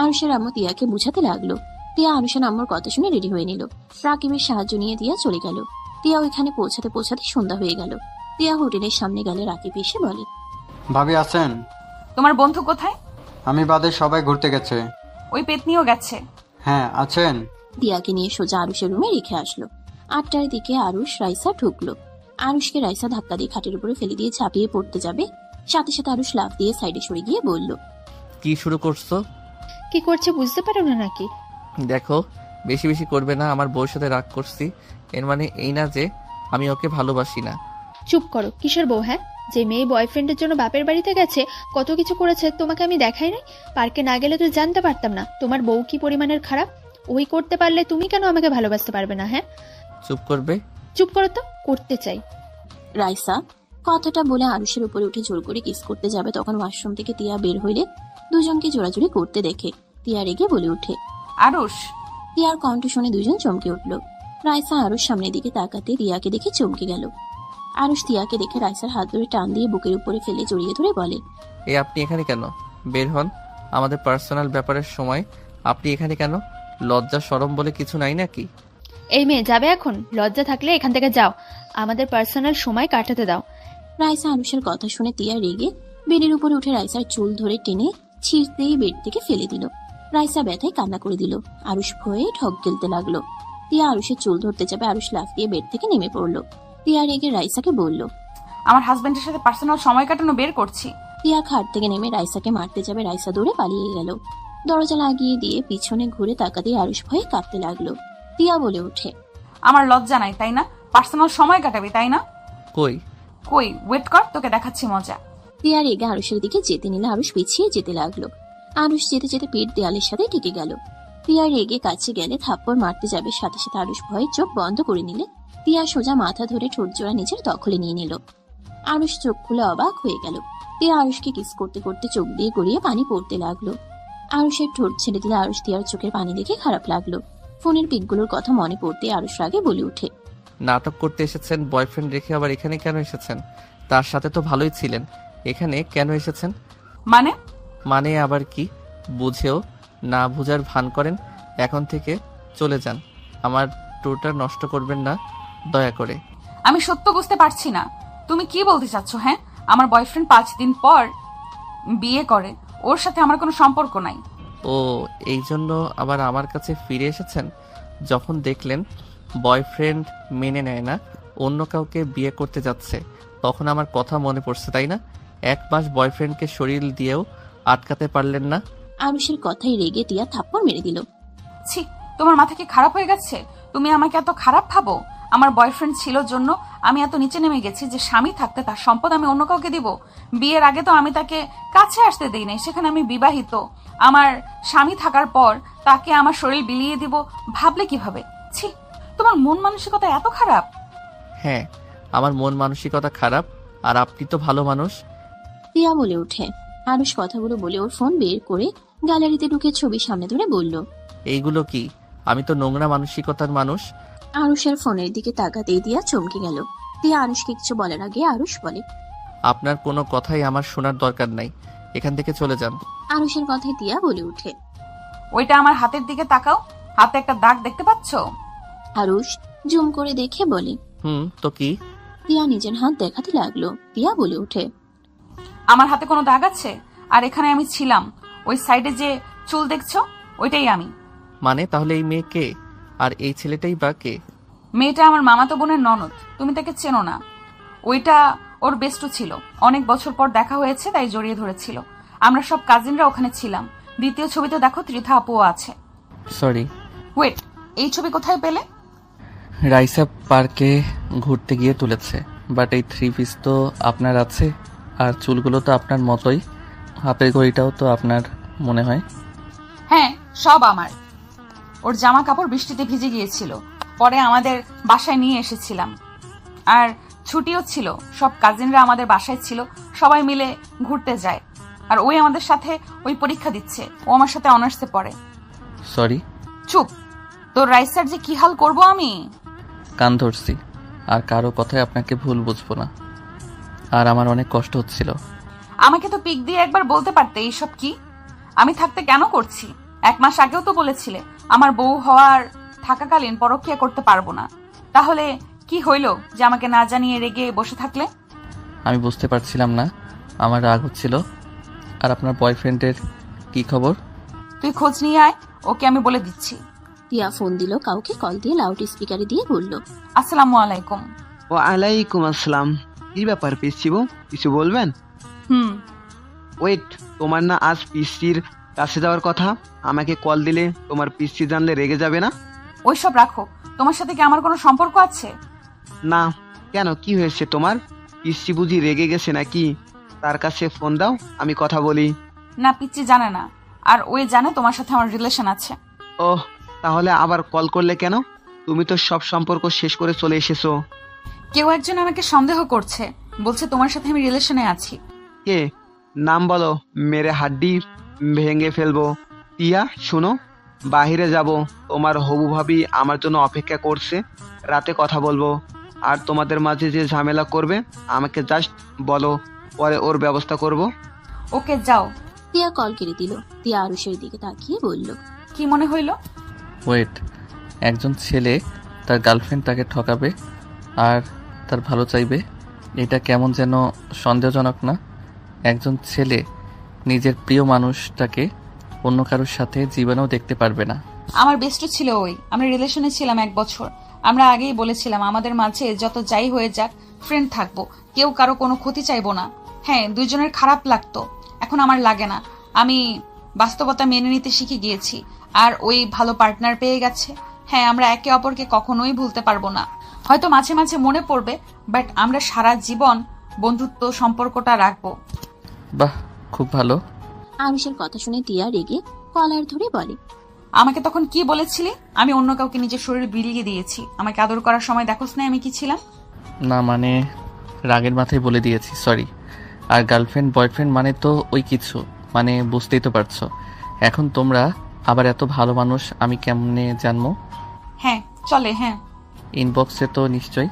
আরুষের আম্মু টিয়াকে বুঝাতে লাগলো। টিয়া আরুষের আম্মুর কথা শুনে রেডি হয়ে নিল। রাকিবের সাহায্য নিয়ে টিয়া চলে গেল। টিয়া ওইখানে পৌঁছাতে পৌঁছাতে সন্ধ্যা হয়ে গেল। টিয়া হোটেলের সামনে গেলে রাকিব এসে বলে,
ভাবি আছেন?
তোমার বন্ধু কোথায়?
আমি বাদে সবাই ঘুরতে গেছে।
ওই পেতনিও গেছে।
হ্যাঁ আছেন।
টিয়াকে নিয়ে সোজা আরুষের রুমে রেখে আসলো। 8টার দিকে আরুষ রাইসা ঢুকলো। আরুষকে রাইসা ধাক্কা দিয়ে খাটের উপরে ফেলে দিয়ে ঝাঁপিয়ে পড়তে যাবে, সাথে সাথে আরুষ লাফ দিয়ে সাইডে সরে গিয়ে বলল,
কি শুরু করছো?
কি করছে বুঝতে পারো না নাকি?
দেখো, বেশি বেশি করবে না। আমার বউর সাথে রাগ করছি, এর মানে এই না যে আমি ওকে ভালোবাসি না।
চুপ করো। কিসের বউ? হ্যাঁ, যে মেয়ে বয়ফ্রেন্ডের জন্য বাপের বাড়িতে গেছে, কত কিছু করেছে, তোমাকে আমি দেখাই নাই? পার্কে না গেলে তো জানতে পারতাম না তোমার বউ কি পরিমাণের খারাপ। ওই করতে পারলে তুমি কেন আমাকে ভালোবাসতে পারবে না? হ্যাঁ,
চুপ করবে?
চুপ করো তো, করতে চাই।
রাইসা কথাটা বলে আরুষের উপরে উঠে জোর করে কিস করতে যাবে, তখন ওয়াশরুম থেকে টিয়া বের হইলে দুজনকে জোড়াজুড়ি করতে দেখে টিয়া রেগে বলে ওঠে,
আরুষ।
টিয়ার কণ্ঠ শুনে দুজন চমকে উঠল। রাইসা আরুষ সামনের দিকে তাকাতে টিয়াকে দেখে চমকে গেল। আরুষ টিয়াকে দেখে রাইসার হাত ধরে টান দিয়ে বুকের উপরে ফেলে জড়িয়ে ধরে বলে,
এ আপনি এখানে কেন? বের হন। আমাদের পার্সোনাল ব্যাপারের সময় আপনি এখানে কেন? লজ্জা শরম বলে কিছু নাই নাকি?
এই মেয়ে যাবে এখন? লজ্জা থাকলে এখান থেকে যাও, আমাদের পার্সোনাল সময় কাটাতে দাও।
রাইসা আরুষের কথা শুনে টিয়া রেগে বেডের উপরে উঠে রাইসার চুল ধরে টেনে ছিঁড়তেই বেড থেকে ফেলে দিল। রাইসা ব্যথায় কান্না করে দিল। আরুষ ভয়ে ঠক গেলতে লাগলো। টিয়া আরুষের চুল ধরতে যাবে, আরুষ লাফ দিয়ে বেড থেকে নেমে পড়লো। টিয়া রেগে রাইসাকে বলল,
আমার হাজবেন্ডের সাথে পার্সোনাল সময় কাটানো বের করছি।
টিয়া খাট থেকে নেমে রাইসাকে মারতে যাবে, রাইসা দৌড়ে পালিয়ে গেল। দরজা লাগিয়ে দিয়ে পিছনে ঘুরে তাকাতেই আরুষ ভয়ে কাঁপতে লাগলো। টিয়া বলে ওঠে,
আমার লজ্জা নাই তাই না? পার্সোনাল সময় কাটাবি তাই না?
কই
কই, ওয়েট কর, তোকে দেখাচ্ছি মজা।
টিয়া রেগে আরুষের দিকে যেতে নিলে আরুষ পিছিয়ে যেতে লাগলো। আরুষ যেতে যেতে পেট দেয়ালের সাথে টিকে গেল। টিয়া রেগে কাছে গেলে থাপ্পড় মারতে যাবে, সাথে সাথে আরুষ ভয়ে চোখ বন্ধ করে নিলে টিয়া সোজা মাথা ধরে ঠোঁট জোড়া নিজের দখলে নিয়ে নিল। আরুষ চোখ খুলে অবাক হয়ে গেল। টিয়া আরুষকে কিস করতে করতে চোখ দিয়ে গড়িয়ে পানি পড়তে লাগলো। আরুষের ঠোঁট ছেড়ে দিলে আরুষ টিয়ার চোখের পানি দেখে খারাপ লাগলো। ফোনের পিকগুলোর কথা মনে পড়তে আরুষ রাগে বলে ওঠে,
নাটক করতে এসেছেন? বয়ফ্রেন্ড রেখে আবার এখানে কেন এসেছেন? তার সাথে তো ভালোই ছিলেন, এখানে কেন এসেছেন?
মানে
আবার কি? বুঝেও না বুঝার ভান করেন। এখন থেকে চলে যান। আমার ট্যুরটা নষ্ট করবেন না দয়া করে।
আমি সত্য বুঝতে পারছি না, তুমি কি বলতে চাচ্ছ? হ্যাঁ, আমার বয়ফ্রেন্ড 5 দিন পর বিয়ে করে, ওর সাথে আমার কোনো সম্পর্ক নাই।
ও, এই জন্য আবার আমার কাছে ফিরে এসেছেন? যখন দেখলেন বয়ফ্রেন্ড মেনে নেয় না, অন্য কাউকে বিয়ে করতে যাচ্ছে, তখন আমার কথা মনে পড়ছে, তাই না? 1 মাস বয়ফ্রেন্ডকে শরীর দিয়েও আটকাতে পারলেন না।
আরুষের কথাই রেগে টিয়া থাপ্পড় মেরে দিল।
ছি, তোমার মাথা কি খারাপ হয়ে গেছে? তুমি আমাকে এত খারাপ ভাবো? আমার বয়ফ্রেন্ড ছিল জন্য আমি এত নিচে নেমে গেছি যে স্বামী থাকতে তার সম্পদ আমি অন্য কাউকে দিব? বিয়ের আগে তো আমি তাকে কাছে আসতে দিই নাই, সেখানে আমি বিবাহিত। আমার স্বামী থাকার পর তাকে আমার শরীর বিলিয়ে দিব ভাবলে কিভাবে? ছি, তোমার মন মানসিকতা এত খারাপ?
হ্যাঁ, আমার মন মানসিকতা খারাপ, আর আপনি তো ভালো মানুষ।
টিয়া বলে ওঠে। আরুষ কথাগুলো বলে ওর ফোন বের করে গ্যালারিতে ঢুকে ছবি সামনে ধরে বলল,
এইগুলো কি? আমি তো নোংরা মানসিকতার মানুষ।
আরুষের ফোনের দিকে তাকাতেই টিয়া চমকে গেল। টিয়া আরুষকে কিছু বলার আগে আরুষ বলে,
আপনার কোনো কথাই আমার শোনার দরকার নাই, এখান থেকে চলে যান।
আরুষের কথায় টিয়া বলে ওঠে।
ওইটা আমার হাতের দিকে তাকাও, হাতে একটা দাগ দেখতে পাচ্ছ?
আরুষ জুম করে দেখে বলে,
তো কি?
টিয়া নিজের হাত দেখাতে লাগলো। টিয়া বলে ওঠে,
আমার হাতে কোনো দাগ আছে? আর এখানে আমি ছিলাম, ওই সাইডে যে চুল দেখছো ওইটাই আমি।
মানে তাহলে এই মেয়ে কে, আর এই ছেলেটাই বা কে?
মেয়েটা আমার মামাতো বোনের ননদ, তুমি তাকে চেনো না। ওইটা ওর বেস্টু ছিল, অনেক বছর পর দেখা হয়েছে তাই জড়িয়ে ধরেছিল। আমরা সব কাজিনরা ওখানে ছিলাম। দ্বিতীয় ছবিতে দেখো ত্রিধা আপুও আছে।
সরি।
ওয়েট, এই ছবি কোথায় পেলে?
রাইসা পার্কে ঘুরতে গিয়ে তুলেছে, বাট এই 3 পিস তো আপনার আছে, আর চুলগুলো তো আপনার মতোই, হাতের ঘড়িটাও তো আপনার মনে হয়।
হ্যাঁ, সব আমার। ওর জামা কাপড় বৃষ্টিতে ভিজে গিয়েছিল, পরে আমাদের বাসায় নিয়ে এসেছিলাম। আর ছুটিও ছিল, সব কাজিনরা আমাদের বাসায় ছিল, সবাই মিলে ঘুরতে যায়। আর ওই আমাদের সাথে ওই পরীক্ষা দিচ্ছে, ও আমার সাথে অনার্সে পড়ে।
সরি।
চুপ, তোর রাইসার যে কি হাল করব আমি।
কান ধরছি, আর কারো কথায় আপনাকে ভুল বুঝবো না, আর আমার অনেক কষ্ট হচ্ছিল।
আমাকে তো পিক দিয়ে একবার বলতে পারতে এইসব কি। আমি থাকতে কেন করছি? 1 মাস আগেও তো বলেছিলে আমার বউ হওয়ার থাকাকালীন পরক্রিয়া করতে পারবো না। তাহলে কি হইলো যে আমাকে না জানিয়ে রেগে বসে থাকলে?
আমি বুঝতে পারছিলাম না, আমার রাগ হচ্ছিল। আর আপনার বয়ফ্রেন্ডের কি খবর?
তুই খোঁজ নিয়ে আয়, ওকে আমি বলে দিচ্ছি।
টিয়া ফোন দিল কাউকে, কল দিয়ে লাউড স্পিকারে দিয়ে বলল,
আসসালামু আলাইকুম।
ওয়ালাইকুম আসসালাম। কি ব্যাপার পিসিবু, কিছু বলবেন? ওয়েট, তোমার না আজ পিসির কাছে যাওয়ার কথা? আমাকে কল দিলে তোমার পিসি জানলে রেগে যাবে না?
ওইসব রাখো, তোমার সাথে কি আমার কোনো সম্পর্ক আছে?
না। কেন, কি হয়েছে তোমার? পিসি বুঝি রেগে গেছে নাকি? তার কাছে ফোন দাও, আমি কথা বলি।
না, পিচ্চি জানে না, আর ওই জানে তোমার সাথে আমার রিলেশন আছে।
ওহ, তাহলে আবার কল করলে কেন? তুমি তো সব সম্পর্ক শেষ করে চলে এসেছো।
কেউ একজন আমাকে সন্দেহ করছে, বলছে তোমার সাথে আমি রিলেশনে আছি।
কে? নাম বলো, মেরে হাড্ডি ভেঙে ফেলবো। টিয়া শুনো, বাহিরে যাব, তোমার হবু ভাবি আমার জন্য অপেক্ষা করছে, রাতে কথা বলবো। আর তোমাদের মাঝে যে ঝামেলা করবে আমাকে জাস্ট বলো, পরে ওর ব্যবস্থা করব।
ওকে, যাও।
টিয়া কল কেটে দিল। টিয়া আরুষের দিকে তাকিয়ে বলল,
কি মনে হইল?
ওয়েট, একজন ছেলে তার গার্লফ্রেন্ড তাকে ঠকাবে আর তার ভালো চাইবে, এটা কেমন যেন সন্দেহজনক না? একজন ছেলে নিজের প্রিয় মানুষটাকে অন্য কারোর সাথে জীবনেও দেখতে পারবে না।
আমার বেস্ট ছিল ওই, আমরা রিলেশনে ছিলাম 1 বছর। আমরা আগেই বলেছিলাম আমাদের মাঝে যত যাই হয়ে যাক ফ্রেন্ড থাকবো, কেউ কারো কোনো ক্ষতি চাইবো না। হ্যাঁ, দুইজনের খারাপ লাগতো, এখন আমার লাগে না। আমি বাস্তবতা মেনে নিতে শিখে গিয়েছি, আর ওই ভালো পার্টনার পেয়ে গেছে। হ্যাঁ, আমরা একে অপরকে কখনোই ভুলতে পারবো না। হয়তো মাঝে মাঝে মনে পড়বে, বাট আমরা সারা জীবন বন্ধুত্ব সম্পর্কটা রাখবো।
বাহ, খুব ভালো।
আরুষের কথা শুনে টিয়া রেগে কলার ধরে বলে,
আমাকে তখন কি বলেছিলি? আমি অন্য কাউকে নিজের শরীর বিলিয়ে দিয়েছি। আমাকে আদর করার সময় দেখোস না আমি কি ছিলাম?
না মানে রাগের মাথায় বলে দিয়েছি, সরি। আর গার্লফ্রেন্ড বয়ফ্রেন্ড মানে তো ওই কিছু, মানে বুঝতেই তো পারছো। এখন তোমরা আবার এত ভালো মানুষ আমি কেমনে জানবো?
হ্যাঁ চলে। হ্যাঁ,
ইনবক্সে তো নিশ্চয়ই।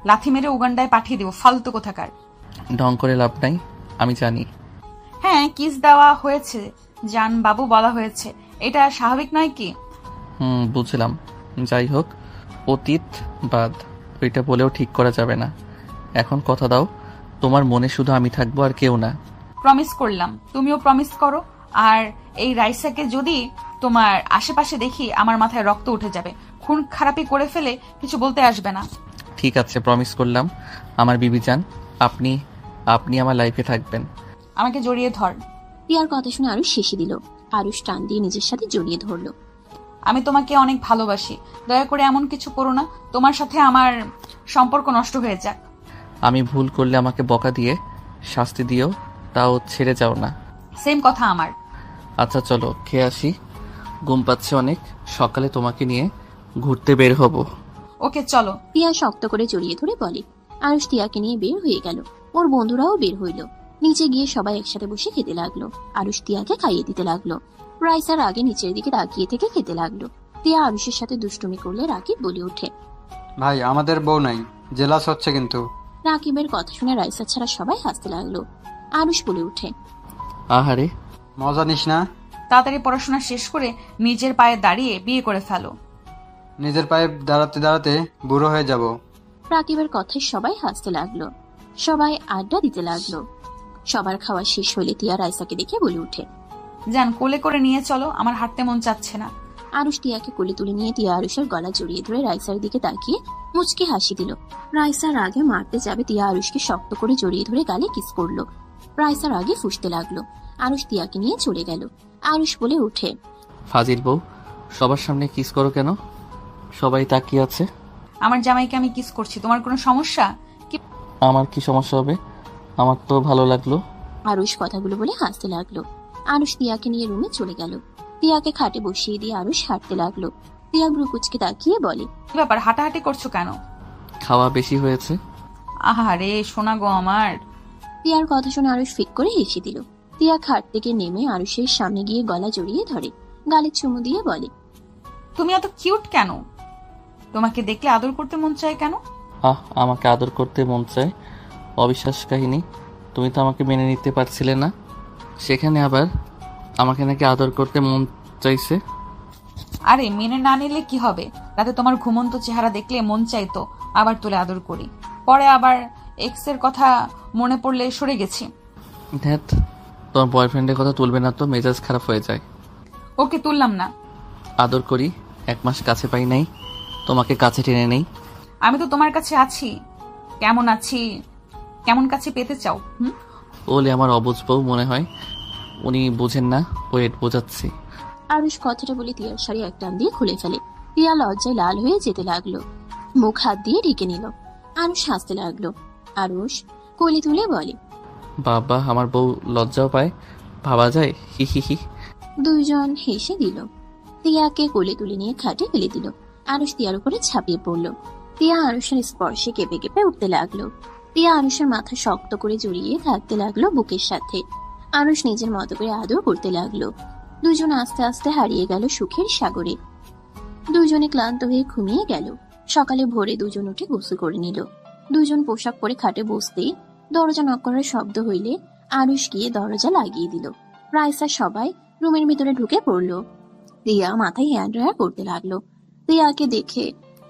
লাথি মেরে উগান্ডায় পাঠিয়ে দিব, ফালতু কোথাকার।
ঢং করে লাভ নাই, আমি জানি।
হ্যাঁ, কিস দেওয়া হয়েছে, জান বাবু বলা হয়েছে, এটা স্বাভাবিক নয় কি?
বুঝলাম। যাই হোক, অতীত বাদ, ওইটা বলেও ঠিক করা যাবে না। এখন কথা দাও, তোমার মনে শুধু আমি থাকবো আর কেউ না।
প্রমিস করলাম, তুমিও প্রমিস করো। আর এই রাইসাকে যদি তোমার আশেপাশে দেখি আমার মাথায় রক্ত উঠে যাবে। খুন খারাপি করে ফেলে কিছু বলতে আসবে না।
ঠিক আছে, প্রমিস করলাম আমার বিবি জান। আপনি আপনি আমার লাইফে থাকবেন।
আমাকে জড়িয়ে ধর।
তিয়ার কথা শুনে আরুষ শেষে দিল। আরুষ টান দিয়ে নিজের সাথে জড়িয়ে ধরলো।
আমি তোমাকে অনেক ভালোবাসি, দয়া করে এমন কিছু করো না তোমার সাথে আমার সম্পর্ক নষ্ট হয়ে যাক।
আমি ভুল করলে আমাকে বকা দিয়ে শাস্তি দিও, তাও ছেড়ে যাও না।
সেম কথা আমার।
আচ্ছা চলো খেয়ে আসি, ঘুম পাচ্ছে অনেক, সকালে তোমাকে নিয়ে ঘুরতে বের হব।
ওকে চলো।
তিয়া শক্ত করে জড়িয়ে ধরে বলে। আরুষ তিয়াকে নিয়ে বের হয়ে গেল। ওর বন্ধুরাও বের হইল। নিচে গিয়ে সবাই একসাথে বসে খেতে লাগলো। আরুষ তিয়াকে খাইয়ে দিতে লাগলো। রাইসার আগে নিচের দিকে তাকিয়ে থেকে খেতে লাগলো। তিয়া আরুষের সাথে দুষ্টুমি করলে রাকিব বলে ওঠে,
ভাই আমাদের বউ নাই, জেলাস হচ্ছে কিন্তু।
রাকিবের কথা শুনে রাইসা ছাড়া সবাই হাসতে লাগলো। আরুষ বলে ওঠে,
আহারে
মজা নিস না।
তাড়াতাড়ি পড়াশোনা শেষ করে নিজের পায়ে দাঁড়িয়ে বিয়ে করে ফেলো।
নিজের পায়ে দাঁড়াতে দাঁড়াতে বুড়ো হয়ে যাব।
রাকিবের কথায় সবাই হাসতে লাগলো। সবাই আড্ডা দিতে লাগলো। সবার খাওয়া শেষ হলে তিয়া রাইসাকে দেখে বলে ওঠে,
যান কোলে করে নিয়ে চলো, আমার হাঁটতে মন চাচ্ছে না।
আরুষ তিয়াকে কোলে তুলে নিয়ে তিয়া আরুষের গলা জড়িয়ে ধরে রাইসার দিকে তাকিয়ে মুচকি হাসি দিল। রাইসার আগে মারতে যাবে তিয়া আরুষকে শক্ত করে জড়িয়ে ধরে গালে কিস করলো। রাইসার আগে ফুঁসতে লাগলো। আরুষ তিয়াকে নিয়ে চলে গেল। আরুষ বলে উঠে,
ফাজিল বউ, সবার সামনে কিস করো কেন? সবাই তাকিয়ে আছে।
আমার জামাইকে আমি কিস করছি, তোমার কোনো সমস্যা?
আমার কি সমস্যা হবে? আমার তো ভালো লাগলো।
আরুষ কথাগুলো বলে হাসতে লাগলো। আরুষ তিয়াকে নিয়ে রুমে চলে গেল। তিয়াকে খাটে বসিয়ে দিয়ে আরুষ হাঁটতে লাগলো। তিয়া ব্রুকুচকে তাকিয়ে বলে,
কি ব্যাপার, হাঁটাহাঁটি করছো কেন?
খাওয়া বেশি হয়েছে।
আহারে সোনা গো আমার।
তিয়ার কথা শুনে আরুষ ফিক করে হেসে দিল। তিয়া খাট থেকে নেমে আরুষের সামনে গিয়ে গলা জড়িয়ে ধরে, গালে চুমু দিয়ে বলে,
তুমি এত কিউট কেন? তোমাকে দেখলে আদর করতে মন চায় কেন?
আমাকে আদর করতে মন চায়? অবিশ্বাস কাহিনী। তুমি তো আমাকে মেনে নিতে পারছিলে না, সেখানে আবার আমাকে নাকি আদর করতে মন চাইছে।
আরে মেনে না নিলে কি হবে? রাতে তোমার ঘুমন্ত চেহারা দেখলে মন চাইতো আবার তুলে আদর করি, পরে আবার এক্স এর কথা মনে পড়লে সরে গেছি।
ধ্যাত, তোমার বয়ফ্রেন্ডের কথা তুলবে না তো, মেজাজ খারাপ হয়ে যায়।
ওকে তুললাম না।
আদর করি, 1 মাস কাছে পাই নাই, তোমাকে কাছে টেনে নেই।
আমি তো তোমার কাছে আছি। কেমন আছি, কেমন কাছে পেতে চাও?
ওলে আমার অবুঝ বউ মনে হয়, উনি বুঝেন না, ওয়েট বোঝাচ্ছি।
আরুষ কথাটা বলে তিয়ার শাড়ি এক টান দিয়ে খুলে ফেলে। তিয়া লজ্জায় লাল হয়ে যেতে লাগলো। মুখ হাত দিয়ে ঢেকে নিল। আরুষ হাসতে লাগলো। আরুষ কোলে তুলে বলে,
বাবা আমার বউ লজ্জাও পায়, ভাবা যায়। হি হি হি।
দুইজন হেসে দিল। তিয়াকে কোলে তুলে নিয়ে খাটে ফেলে দিল। আরুষ তিয়ার উপরে ঝাঁপিয়ে পড়লো। তিয়া আরুষের স্পর্শে কেঁপে কেঁপে উঠতে লাগলো। তিয়া আরুষের মাথা শক্ত করে জড়িয়ে থাকতে লাগলো বুকের সাথে। আরুষ নিজের মতো করে আদর করতে লাগলো। দুজন আস্তে আস্তে হারিয়ে গেল সুখের সাগরে। দুজনে ক্লান্ত হয়ে ঘুমিয়ে গেল। সকালে ভোরে দুজন উঠে গোসল করে নিল। দুজন পোশাক পরে খাটে বসতেই দরজা নক করার শব্দ হইলে আরুষ গিয়ে দরজা লাগিয়ে দিল। রাইসা সবাই রুমের ভিতরে ঢুকে পড়লো। রিয়া মাথায় হ্যান্ড ড্রায়ার করতে লাগলো। রিয়াকে দেখে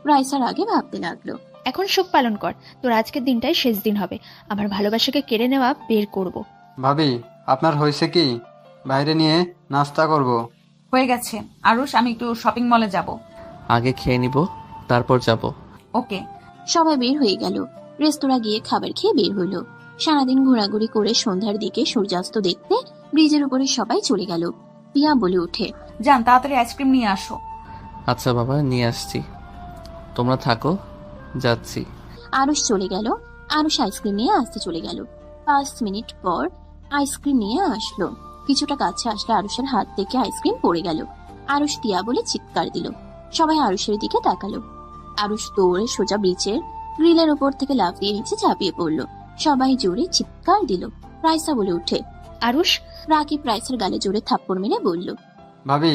রাইসার আগে ভাবতে লাগলো,
এখন সুখ পালন কর, তোর আজকের দিনটাই শেষ দিন হবে। আমার ভালোবাসাকে কেড়ে নেওয়া বের করব।
ভাবি আপনার হয়েছে কি? বাইরে নিয়ে নাস্তা করব।
হয়ে গেছে আরুষ, আমি একটু শপিং মলে যাব।
আগে খেয়ে নিব, তারপর যাব।
ওকে।
সবাই বের হয়ে গেল। রেস্তোরাঁ গিয়ে খাবার খেয়ে বের হইলো। সারাদিন ঘোরাঘুরি করে সন্ধ্যার দিকে সূর্যাস্ত দেখতে ব্রিজের উপরে সবাই চলে গেল। রিয়া বলে ওঠে,
যান তাড়াতাড়ি আইসক্রিম নিয়ে আসো।
আচ্ছা বাবা, নিয়ে আসছি, তোমরা থাকো, যাচ্ছি।
আরুষ চলে গেল। আরুষ আইসক্রিম নিয়ে আসতে চলে গেল। 5 মিনিট পর আইসক্রিম নিয়ে আসলো। কিছুটা কাছে আসলে আরুষের হাত থেকে আইসক্রিম পড়ে গেল। আরুষ তিয়া বলে চিৎকার দিল। সবাই আরুষের দিকে তাকালো। আরুষ দৌড়ে সোজা ব্রিজের গ্রিলের উপর থেকে লাফ দিয়ে নিচে ঝাঁপিয়ে পড়লো। সবাই জোরে চিৎকার দিল। রাইসা বলে উঠে,
আরুষ।
রাকিব রাইসার গালে জোরে থাপ্পড় মেরে বলল,
ভাবি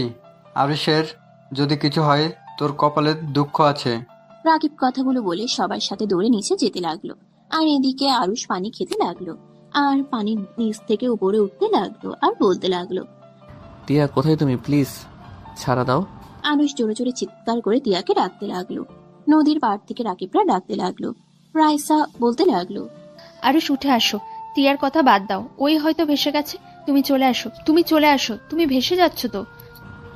আরুষের যদি কিছু হয় তোর কপালে দুঃখ আছে।
রাকিব কথাগুলো বলে সবার সাথে দৌড়ে নিচে যেতে লাগলো। আর এদিকে আরুষ পানি খেতে লাগলো। আর পানির নিচ থেকে উপরে উঠতে লাগলো আর বলতে লাগলো,
টিয়া কোথায় তুমি, প্লিজ ছাড়া দাও।
আরুষ জোরে জোরে চিৎকার করে টিয়াকে ডাকতে লাগলো। নদীর পাড় থেকে রাকিবরা ডাকতে লাগলো। রাইসা বলতে লাগলো,
আরুষ উঠে আসো, টিয়ার কথা বাদ দাও, ওই হয়তো ভেসে গেছে। তুমি চলে আসো, তুমি চলে আসো, তুমি ভেসে যাচ্ছ তো।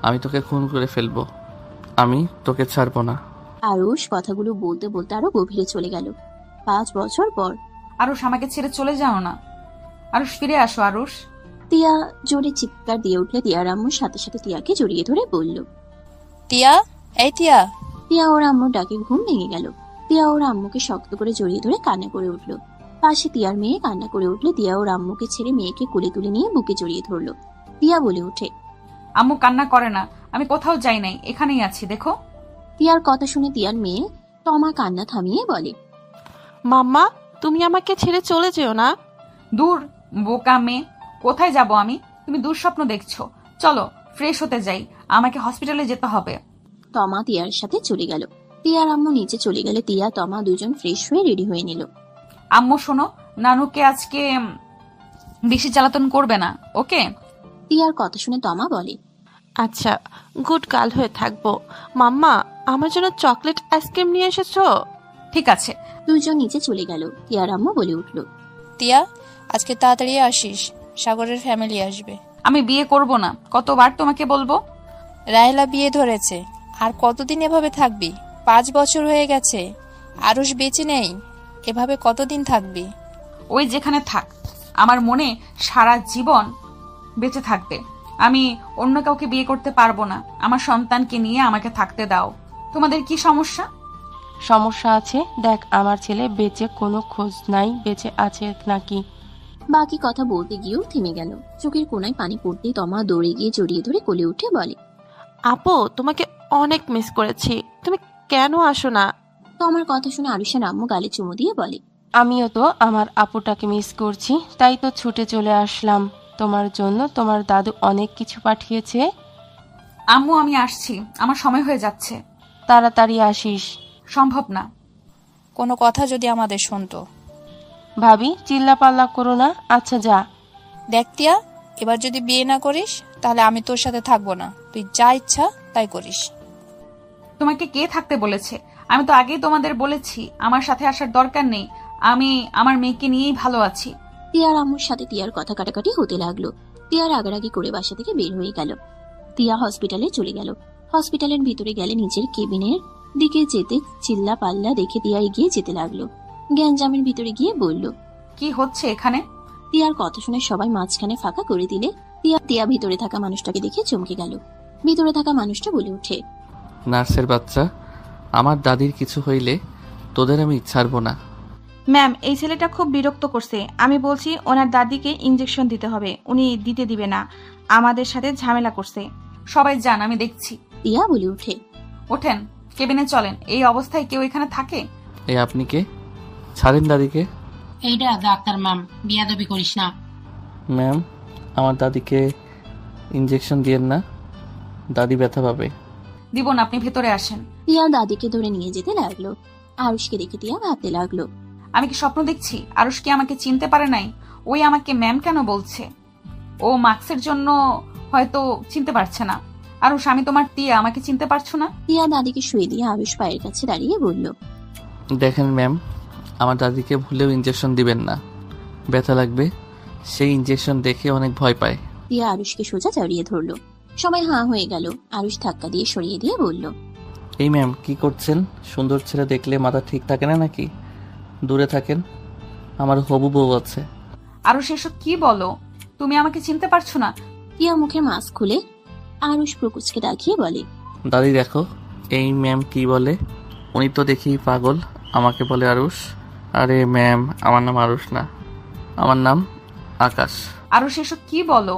আমি তোকে খুন করে ফেলবো, আমি তোকে ছাড়বো না।
আরুষ কথাগুলো বলতে বলতে আরো গভীরে চলে গেল। 5 বছর পর
আরুষ, আমাকে ছেড়ে চলে যাও না। আরুষ, ফিরে আসো আরুষ।
তিয়া জোরে চিৎকার দিয়ে উঠলে তিয়ার আম্মুর সাথে সাথে তিয়াকে জড়িয়ে ধরে বলল।
টিয়া, এই টিয়া।
তিয়া ওর আম্মুর ডাকে ঘুম ভেঙে গেল। তিয়া ওর আম্মুকে শক্ত করে জড়িয়ে ধরে কান্না করে উঠল। পাশে তিয়ার মেয়ে কান্না করে উঠলে তিয়া ওর আম্মুকে ছেড়ে মেয়েকে কোলে তুলে নিয়ে বুকে জড়িয়ে ধরল। তিয়া বলে ওঠে,
আম্মু কান্না করে না, আমি কোথাও যাই নাই, এখানেই আছি, দেখো।
তিয়ার কথা শুনে তিয়ার মেয়ে তমা কান্না থামিয়ে বলে,
মাম্মা, তুমি আমাকে ছেড়ে চলে যেও না।
দূর বোকা মেয়ে, কোথায় যাব আমি? তুমি দুঃস্বপ্ন দেখছো। চলো ফ্রেশ হতে যাই, আমাকে হসপিটালে যেতে হবে।
তমা তিয়ার সাথে চলে গেল। তিয়ার আম্মু নিচে চলে গেলে তিয়া তমা দুজন ফ্রেশ হয়ে রেডি হয়ে নিল।
আম্মু শোনো, নানুকে আজকে বেশি জ্বালাতন করবে না, ওকে?
তিয়ার কথা শুনে তমা বলে,
আচ্ছা, গুড গার্ল হয়ে থাকবো। মাম্মা, আমার জন্য চকলেট আইসক্রিম নিয়ে এসেছো?
ঠিক আছে।
দুজন নিচে চলে গেল। তিয়ার আম্মু বলে উঠল,
টিয়া, আজকে তাড়াতাড়ি আসিস, সাগরের ফ্যামিলি আসবে।
আমি বিয়ে করব না, কতবার তোমাকে বলবো?
রায়লা বিয়ে ধরেছে, আর কতদিন এভাবে থাকবি? 5 বছর হয়ে গেছে, আরুষ বেঁচে নেই, এভাবে কতদিন থাকবি?
ওই যেখানে থাক, আমার মনে সারা জীবন বেঁচে থাকবে। আমি অন্য কাউকে বিয়ে করতে পারবো না। আমার সন্তানকে নিয়ে আমাকে থাকতে দাও। তোমাদের কি সমস্যা?
সমস্যা আছে, দেখ আমার ছেলে বেঁচে কোনো খোঁজ নাই, বেঁচে আছে নাকি।
বাকি কথা বলতে গিয়েও থেমে গেল। চোখের কোনায় পানি পড়তেই তমা দৌড়ে গিয়ে জড়িয়ে ধরে কোলে উঠে বলে,
আপু, তোমাকে অনেক মিস করেছি, তুমি কেন আসো না?
তমার কথা শুনে আরুষের আম্মু গালে চুমু দিয়ে বলে,
আমিও তো আমার আপুটাকে মিস করছি, তাই তো ছুটে চলে আসলাম। তোমার জন্য তোমার দাদু অনেক কিছু পাঠিয়েছে।
আম্মু, আমি আসছি, আমার সময় হয়ে যাচ্ছে।
তাড়াতাড়ি আসিস।
সম্ভব না।
কোনো কথা যদি আমাদের শুনতো।
ভাবি, চিল্লাপাল্লা করো না। আচ্ছা যা।
দেখ টিয়া, এবার যদি বিয়ে না করিস তাহলে আমি তোর সাথে থাকবো না, তুই যা ইচ্ছা তাই করিস।
তোমাকে কে থাকতে বলেছে? আমি তো আগেই তোমাদের বলেছি আমার সাথে আসার দরকার নেই। আমি আমার মেয়েকে নিয়েই ভালো আছি।
তিয়ার আম্মুর সাথে তিয়ার কথা কাটাকাটি হতে লাগলো। তিয়া রাগারাগি করে বাসা থেকে বের হয়ে গেল। তিয়া হসপিটালে চলে গেল। হসপিটালের ভিতরে গেলে নিজের কেবিনের দিকে যেতে চিল্লা পাল্লা দেখে তিয়া এগিয়ে যেতে লাগলো। গ্যাঞ্জামের ভিতরে গিয়ে বলল,
কি হচ্ছে এখানে?
তিয়ার কথা শুনে সবাই মাঝখানে ফাঁকা করে দিলে তিয়া ভিতরে থাকা মানুষটাকে দেখে চমকে গেল। ভিতরে থাকা মানুষটা বলে ওঠে,
নার্সের বাচ্চা, আমার দাদির কিছু হইলে তোদের আমি ছাড়বো না।
ম্যাম, এই ছেলেটা খুব বিরক্ত করছে। আমি বলছি ওনার দাদিকে ইনজেকশন দিতে হবে, উনি দিতে দিবে না, আমাদের সাথে ঝামেলা করছে।
সবাই যান, আমি দেখছি।
তিয়া বলে ওঠে,
ওঠেন, কেবিনে চলেন। এই অবস্থায় কেউ এখানে থাকে?
এই আপনি কে? ছাড়েন দাদিকে।
এইটা ডাক্তার ম্যাম, বিয়াদবি করিস না।
ম্যাম, আমার দাদিকে ইনজেকশন দিয়েন না, দাদি ব্যথা পাবে।
দিব না, আপনি ভেতরে আসেন।
তিয়া দাদিকে ধরে নিয়ে যেতে লাগলো। আরুষকে দেখে তিয়া ভাবতে লাগলো,
আমি কি স্বপ্ন দেখছি? আরুষ কি আমাকে চিনতে পারে নাই? ওই আমাকে ম্যাম কেন বলছে? ও মার্কসের জন্য হয়তো চিনতে পারছে না। আরুষ, আমি তোমার তিয়া, আমাকে চিনতে পারছো না?
তিয়া দাদিকে শুয়ে দিয়ে আরুষ পায়ের কাছে দাঁড়িয়ে বলল,
দেখেন ম্যাম, আমার দাদিকে ভুলেও ইনজেকশন দিবেন না, ব্যথা লাগবে। সেই ইনজেকশন দেখে অনেক ভয় পায়।
তিয়া আরুষকে সোজা জড়িয়ে ধরলো। সবাই হাঁ হয়ে গেল। আরুষ ধাক্কা দিয়ে সরিয়ে দিয়ে বলল,
এই ম্যাম, কি করছেন? সুন্দর ছেলে দেখলে মাথা ঠিক থাকে না নাকি? দূরে থাকেন, আমার হবু বউ আছে।
আরুষ, এসব কি বলো? তুমি আমাকে চিনতে পারছো না?
তিয়া মুখের মাস্ক খুলে আরুষ প্রকুচকে ডাকিয়ে বলে,
দাদি দেখো, এই ম্যাম কি বলে? উনি তো দেখি পাগল, আমাকে বলে আরুষ। আরে ম্যাম, আমার নাম আরুষ না, আমার নাম আকাশ।
আরুষ, এসব কি বলো?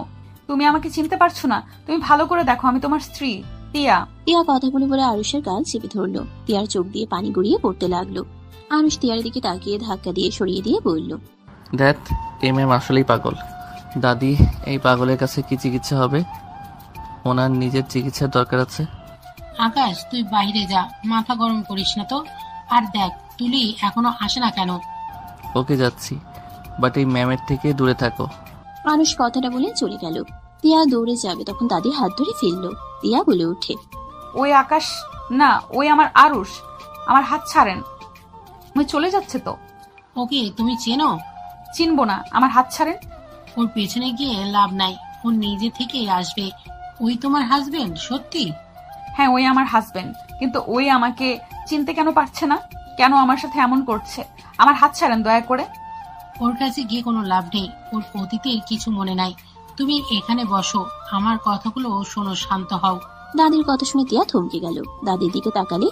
তুমি আমাকে চিনতে পারছো না? তুমি ভালো করে দেখো, আমি তোমার স্ত্রী তিয়া।
তিয়া কথাগুলি বলে আরুষের গাল চেপে ধরলো। তিয়ার চোখ দিয়ে পানি গড়িয়ে পড়তে লাগলো। আরুষ তিয়ার দিকে তাকিয়ে ধাক্কা দিয়ে সরিয়ে দিয়ে বলল,
দেখ, এই ম্যাম আসলেই পাগল। দাদি, এই পাগলের কাছে কি চিকিৎসা হবে? ওনার নিজের চিকিৎসার দরকার আছে।
আকাশ, তুই বাইরে যা, মাথা গরম করিস না তো। আর দেখ, তুলি এখনো আসে না কেন?
ওকে, যাচ্ছি, বাট এই ম্যামের থেকে দূরে থাকো।
আরুষ কথাটা বলে চলে গেল। তিয়া দৌড়ে যাবে, তখন দাদি হাত ধরে ফেললো। তিয়া বলে ওঠে,
ওই আকাশ না, ওই আমার আরুষ। আমার হাত ছাড়েন, ওই চলে যাচ্ছে তো।
ওকে তুমি চেনো?
চিনবো না, আমার হাত ছাড়েন।
ওর পেছনে গিয়ে লাভ নাই, ও নিজে থেকেই আসবে। ওই তোমার হাজবেন্ড? সত্যি?
হ্যাঁ, ওই আমার হাজবেন্ড, কিন্তু ওই আমাকে চিনতে কেন পারছে না? কেন আমার সাথে এমন করছে? আমার হাত ছাড়েন দয়া করে।
ওর কাছে গিয়ে কোনো লাভ নেই, ওর অতীতের কিছু মনে নাই। তুমি এখানে বসো, আমার কথাগুলো শোনো, শান্ত হও।
দাদির কথা শুনে তিয়া থমকে গেল। দাদির দিকে তাকালে,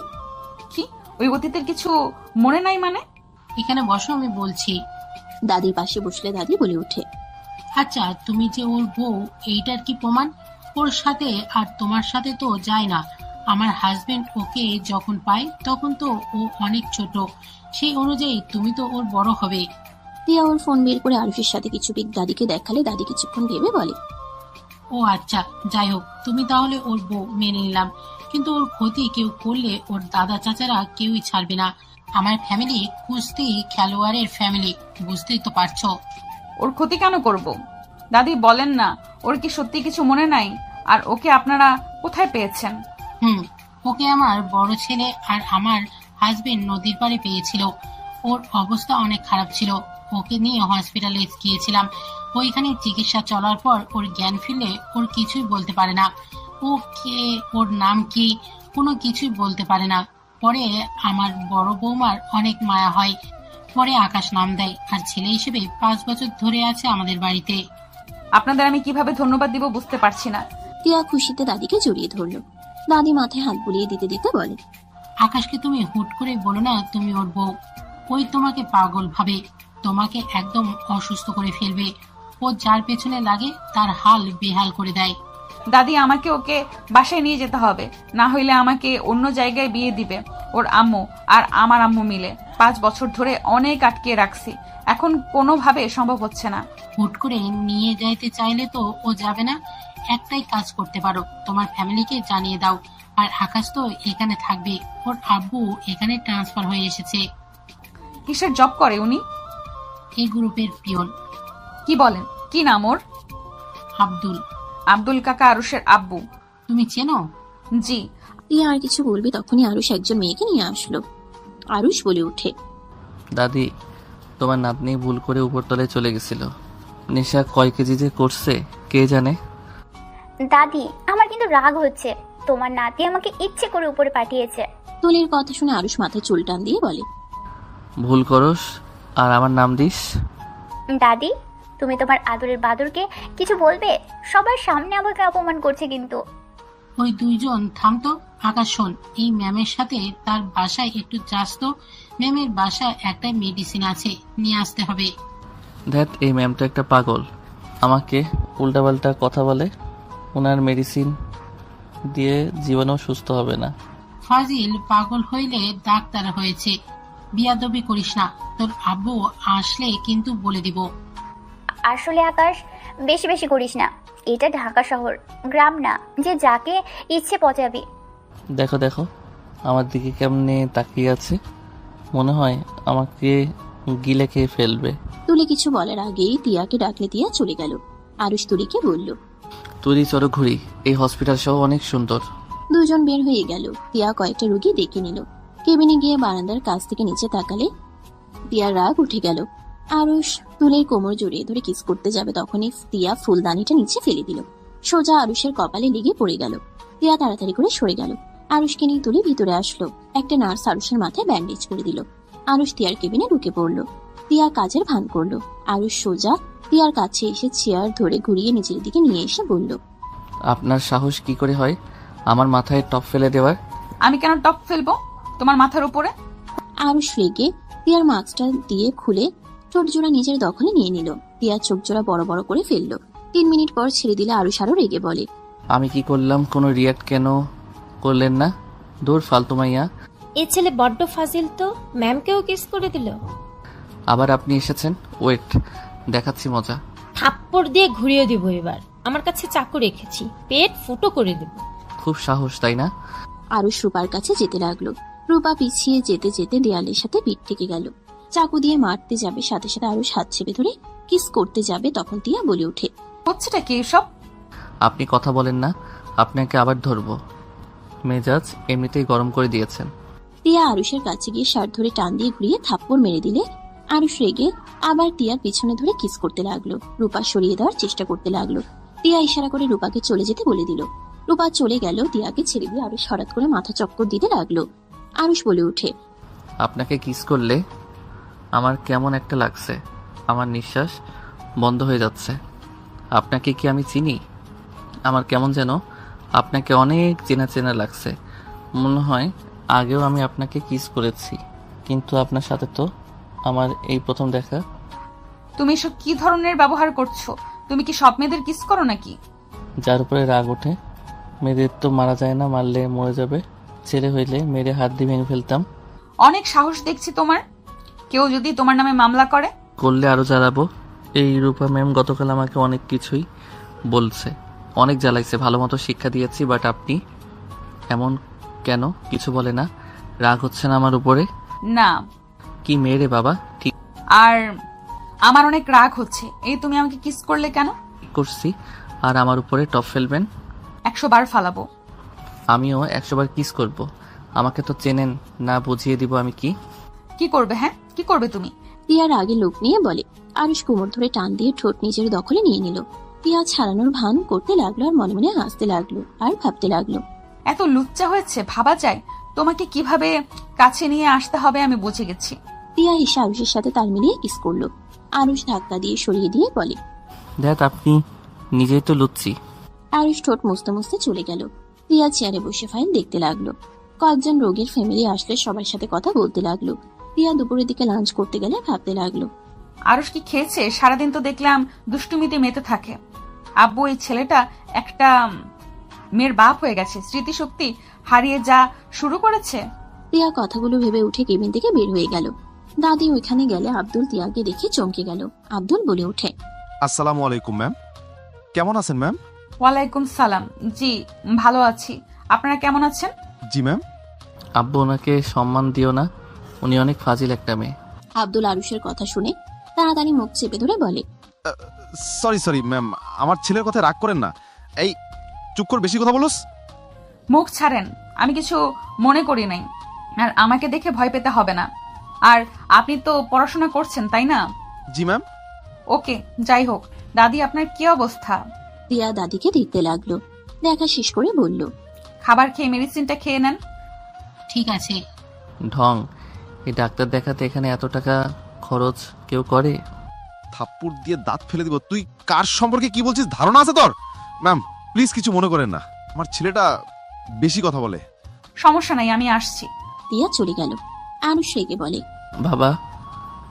কি ওই অতীতের কিছু মনে নাই মানে?
এখানে বসো, আমি বলছি।
দাদির পাশে বসলে দাদি বলে ওঠে,
আচ্ছা, তুমি যে ওর বউ, এইটার কি প্রমাণ? ওর সাথে আর তোমার সাথে তো যায় না। আমার হাজবেন্ড ওকে যখন পায় তখন তো ও অনেক ছোট, সেই অনুযায়ী তুমি তো ওর বড় হবে।
তিয়া ওর ফোন বের করে আরুষের সাথে কিছু পিক দাদিকে দেখালে দাদি কিছুক্ষণ ভেবে বলে,
ও আচ্ছা, যাই হোক, তুমি তাহলে ওর বউ মেনে নিলাম, কিন্তু ওর ক্ষতি কেউ করলে ওর দাদা চাচারা কেউই ছাড়বে না। আমার ফ্যামিলি কুস্তি খেলোয়াড়ের ফ্যামিলি, বুঝতেই তো পারছো।
ওর ক্ষতি কেন করব? দাদি বলেন না, ওর কি সত্যি কিছু মনে নাই? আর ওকে আপনারা কোথায় পেয়েছেন?
ওকে আমার বড় ছেলে আর আমার হাজবেন্ড নদীর পাড়ে পেয়েছিল। ওর অবস্থা অনেক খারাপ ছিল, ওকে নিয়ে হসপিটালে গিয়েছিলাম। ওইখানে চিকিৎসা চলার পর ওর জ্ঞান ফিরলে ওর কিছুই বলতে পারে না। ও কে, ওর নাম কি, কোনো কিছুই বলতে পারে না। পরে আমার বড় বৌমার অনেক মায়া হয়, পরে আকাশ নাম দেয়, আর ছেলে হিসেবে 5 বছর ধরে আছে আমাদের বাড়িতে।
আপনাদের আমি কিভাবে ধন্যবাদ দিব বুঝতে পারছি না।
টিয়া খুশিতে দাদিকে জড়িয়ে ধরলো। দাদি মাথায় হাত বুলিয়ে দিতে দিতে বলে,
আকাশকে তুমি হুট করে বলো না তুমি ওর বউ। ওই তোমাকে পাগল ভাবে, তোমাকে একদম অসুস্থ করে ফেলবে। ও যার পেছনে লাগে তার হাল বেহাল করে দেয়।
দাদি, আমাকে ওকে বাসায় নিয়ে যেতে হবে, না হইলে আমাকে অন্য জায়গায় বিয়ে দিবে ওর আম্মু আর আমার আম্মু মিলে। 5 বছর ধরে অনেক আটকে রাখছি, এখন কোনোভাবে সম্ভব হচ্ছে না।
হুট করে নিয়ে যাইতে চাইলে তো ও যাবে না। একটাই কাজ করতে পারো, তোমার ফ্যামিলিকে জানিয়ে দাও। আর আকাশ তো এখানে থাকবে, ওর আব্বু এখানে ট্রান্সফার হয়ে এসেছে।
কিসের জব করে উনি?
এই গ্রুপের পিয়ন।
কি বলেন? কি নাম ওর?
আব্দুল।
আব্দুল কাকা আরুষের আব্বু।
তুমি চেনো?
জি।
টিয়া আর কিছু বলবে তখনই আরুষ একজন মেয়েকে নিয়ে আসলো। আরুষ বলে ওঠে,
দাদি, তোমার নাতনি ভুল করে উপরতলায় চলে গেছিল। নেশা কয় কেজি যে করছে কে জানে।
দাদি, আমার কিন্তু রাগ হচ্ছে, তোমার নাতি আমাকে ইচ্ছে করে উপরে পাঠিয়েছে।
তুলির কথা শুনে আরুষ মাথায় চুল টান দিয়ে বলে,
ভুল করস আর আমার নাম দিস?
দাদি, তুমি তোমার আদরের বাদরকে কিছু বলবে? সবার সামনে আমাকে অপমান করছে কিন্তু।
ওই দুইজন থামতো। আকাশ শোন, এই ম্যামের সাথে তার বাসায় একটু যাস তো। ম্যামের বাসায় একটা মেডিসিন আছে, নিয়ে আসতে হবে।
ধ্যাত, এই ম্যাম তো একটা পাগল, আমাকে উল্টাপাল্টা কথা বলে। ওনার মেডিসিন দিয়ে জীবনেও সুস্থ হবে না।
ফাজিল পাগল হইলে ডাক্তার হয়েছে। বিয়াদবি করিস না, তোর আব্বু আসলে কিন্তু বলে দিব।
আসলে আকাশ, বেশি বেশি করিস না, এটা ঢাকা শহর, গ্রাম না যে যাকে ইচ্ছে পচাবি।
দেখো দেখো আমার দিকে কেমনে তাকিয়ে আছে, মনে হয় আমাকে গিলে খেয়ে ফেলবে।
তুলি কিছু বলার আগেই টিয়াকে ডাকলে টিয়া চলে গেল। আরুষ তুলিকে বলল,
তুই চলো ঘুরি, এই হসপিটাল সহ অনেক সুন্দর।
দুজন বের হয়ে গেল। টিয়া কয়েকটা রোগী ডেকে নিল। কেবিনে গিয়ে বারান্দার কাছ থেকে নিচে তাকালে টিয়ার রাগ উঠে গেল। আরুষ তুলির কোমর জড়িয়ে ধরে কিস করতে যাবে, তখনই টিয়া ফুলদানিটা নিচে ফেলে দিল। সোজা আরুষের কপালে লেগে পড়ে গেল। টিয়া তাড়াতাড়ি করে সরে গেল। আরুষকে নিয়ে তুলি ভিতরে আসলো। একটা নার্স আরুষের মাথায় ব্যান্ডেজ করে দিল। আরুষ টিয়ার কেবিনে ঢুকে পড়লো। টিয়া কাজের ভান করলো। আরুষ সোজা টিয়ার কাছে এসে চেয়ার ধরে ঘুরিয়ে নিজের দিকে নিয়ে এসে বলল,
আপনার সাহস কি করে হয় আমার মাথায় টপ ফেলে দেওয়ার?
আমি কেন টপ ফেলবো তোমার মাথার উপরে?
আরুষ রেগে টিয়ার মাস্কটা দিয়ে খুলে চোখ জোড়া নিজের দখলে নিয়ে নিল। টিয়ার চোখ জোড়া বড় বড় করে ফেললো। 3 মিনিট পর ছেড়ে দিলে আরুষ আরো রেগে বলে,
আমি কি করলাম? কোনো রিয়াক্ট কেন করলেন না? দূর ফালতু মাইয়া।
এই ছেলে বড্ড ফাজিল তো, ম্যামকেও কিস করে দিল।
আবার আপনি এসেছেন, ওয়েট দেখাচ্ছি মজা।
থাপ্পড় দিয়ে ঘুরিয়ে দিব এবার। আমার কাছে চাকু রেখেছি, পেট ফুটো করে দেব।
খুব সাহস তাই না?
আরুষ রূপার কাছে যেতে লাগলো। রূপা পিছিয়ে যেতে যেতে দেয়ালের সাথে পিঠ থেকে গেল। চাকু দিয়ে মারতে যাবে, সাথে সাথে আরুষ হাত চেপে ধরে কিস করতে যাবে, তখন টিয়া বলে ওঠে,
হচ্ছেটা কি এসব?
আপনি কথা বলেন না, আপনাকে আবার ধরবো। মেজাজ এমনিতেই গরম করে দিয়েছেন।
টিয়া আরুষের কাছে গিয়ে শার্ট ধরে টান দিয়ে ঘুরিয়ে থাপ্পড় মেরে দিলে আরুষ রেগে আবার টিয়ার পিছনে ধরে কিস করতে লাগলো। রূপা সরিয়ে দেওয়ার চেষ্টা করতে লাগলো। টিয়া ইশারা করে রূপাকে চলে যেতে বলে দিল। রূপা চলে গেল। টিয়াকে ছেড়ে দিয়ে আরুষ হঠাৎ করে মাথা চক্কর দিতে লাগলো। আরুষ বলে ওঠে,
আপনাকে কিস করলে আমার কেমন একটা লাগছে। আমার নিঃশ্বাস বন্ধ হয়ে যাচ্ছে। আপনাকে কি আমি চিনি? আমার কেমন যেন আপনাকে অনেক চেনা চেনা লাগছে। মনে হয় আগেও আমি আপনাকে কিস করেছি, কিন্তু আপনার সাথে তো আমার এই প্রথম দেখা।
তুমি এসব কি ধরনের ব্যবহার করছো? তুমি কি সব মেয়েদের কিস করো নাকি?
যার উপরে রাগ ওঠে। মেয়েদের তো মারা যায় না, মারলে মরে যাবে। ছেলে হইলে মেরে হাত দিয়ে ভেঙে ফেলতাম।
অনেক সাহস দেখছি তোমার। কেউ যদি তোমার নামে মামলা করে?
করলে আরো জ্বালাবো। এই রূপা ম্যাম গতকাল আমাকে অনেক কিছুই বলছে, অনেক জ্বালাইছে, ভালো মতো শিক্ষা দিয়েছি। বাট আপনি এমন কেন? কিছু বলে না? রাগ হচ্ছে না আমার উপরে?
না।
কি মেয়ে রে বাবা? ঠিক
আর আমার অনেক রাগ হচ্ছে। এই তুমি আমাকে কিস করলে কেন?
করছি। আর আমার উপরে টপ ফেলবেন?
100 বার ফালাবো।
আমিও 100 বার কিস করব। আমাকে তো চেনেন না, বুঝিয়ে দিব আমি কি।
কি করবে? হ্যাঁ, কি করবে তুমি?
তিয়ার আগে লোক নিয়ে বলে। আরুষ কোমর ধরে টান দিয়ে ঠোঁট নিজের দখলে নিয়ে নিল। তিয়া ছাড়ানোর ভান করতে লাগলো আর মনে মনে হাসতে লাগলো আর ভাবতে লাগলো,
এত লুচ্চা হয়েছে ভাবা যায়? তোমাকে কিভাবে কাছে নিয়ে আসতে হবে আমি বুঝে গেছি।
তিয়া এসে আরুষের সাথে তাল মিলিয়ে কিস করলো। আরুষ ধাক্কা দিয়ে সরিয়ে দিয়ে বলে,
দেখ আপনি নিজেই তো লুচ্ছি।
আরুষ ঠোঁট মুছতে মুছতে চলে গেল। তিয়া চেয়ারে বসে ফাইল দেখতে লাগলো। কয়েকজন রোগীর ফ্যামিলি আসলে সবার সাথে কথা বলতে লাগলো। তিয়া দুপুরের দিকে লাঞ্চ করতে গেলে ভাবতে লাগলো,
আরুষ কি খেয়েছে? সারাদিন তো দেখলাম দুষ্টুমিতে মেতে থাকে। আব্বু এই ছেলেটা একটা মেয়ের বাপ হয়ে গেছে, স্মৃতিশক্তি হারিয়ে যা শুরু করেছে।
তিয়া কথাগুলো ভেবে উঠে কেবিন থেকে বের হয়ে গেল। দাদি ওইখানে গেলে আব্দুল তিয়াকে দেখে চমকে গেল। আব্দুল বলে ওঠে,
আসসালামু আলাইকুম ম্যাম, কেমন আছেন ম্যাম?
ওয়ালাইকুম সালাম। জি ভালো আছি, আপনারা কেমন আছেন?
জি ম্যাম।
আব্বু ওনাকে সম্মান দিও না, উনি অনেক ফাজিল একটা মেয়ে।
আব্দুল আরুষের কথা শুনে তাড়াতাড়ি মুখ চেপে ধরে বলে,
সরি ম্যাম, আমার ছেলের কথা রাগ করেন না। এই চুপ কর, বেশি কথা বলোস।
মুখ ছাড়েন, আমি কিছু মনে করি নাই। আর আমাকে দেখে ভয় পেতে হবে না। আর আপনি তো পড়াশোনা করছেন তাই না?
জি ম্যাম।
ওকে, যাই হোক, দাদি আপনার কি অবস্থা?
তিয়া দাদিকে দেখতে লাগলো। দেখা শেষ করে বলল,
খাবার খেয়ে মেডিসিনটা খেয়ে নেন।
ঠিক আছে।
ঢং, এই ডাক্তার দেখাতে এখানে এত টাকা খরচ কেউ করে?
থাপ্পড় দিয়ে দাঁত ফেলে দিব। তুই কার সম্পর্কে কি বলছিস, ধারণা আছে তোর? ম্যাম প্লিজ কিছু মনে করেন না, আমার ছেলেটা বেশি কথা বলে।
সমস্যা নাই, আমি আসছি।
তিয়া চলে গেল। আরুষ রেগে বলে,
বাবা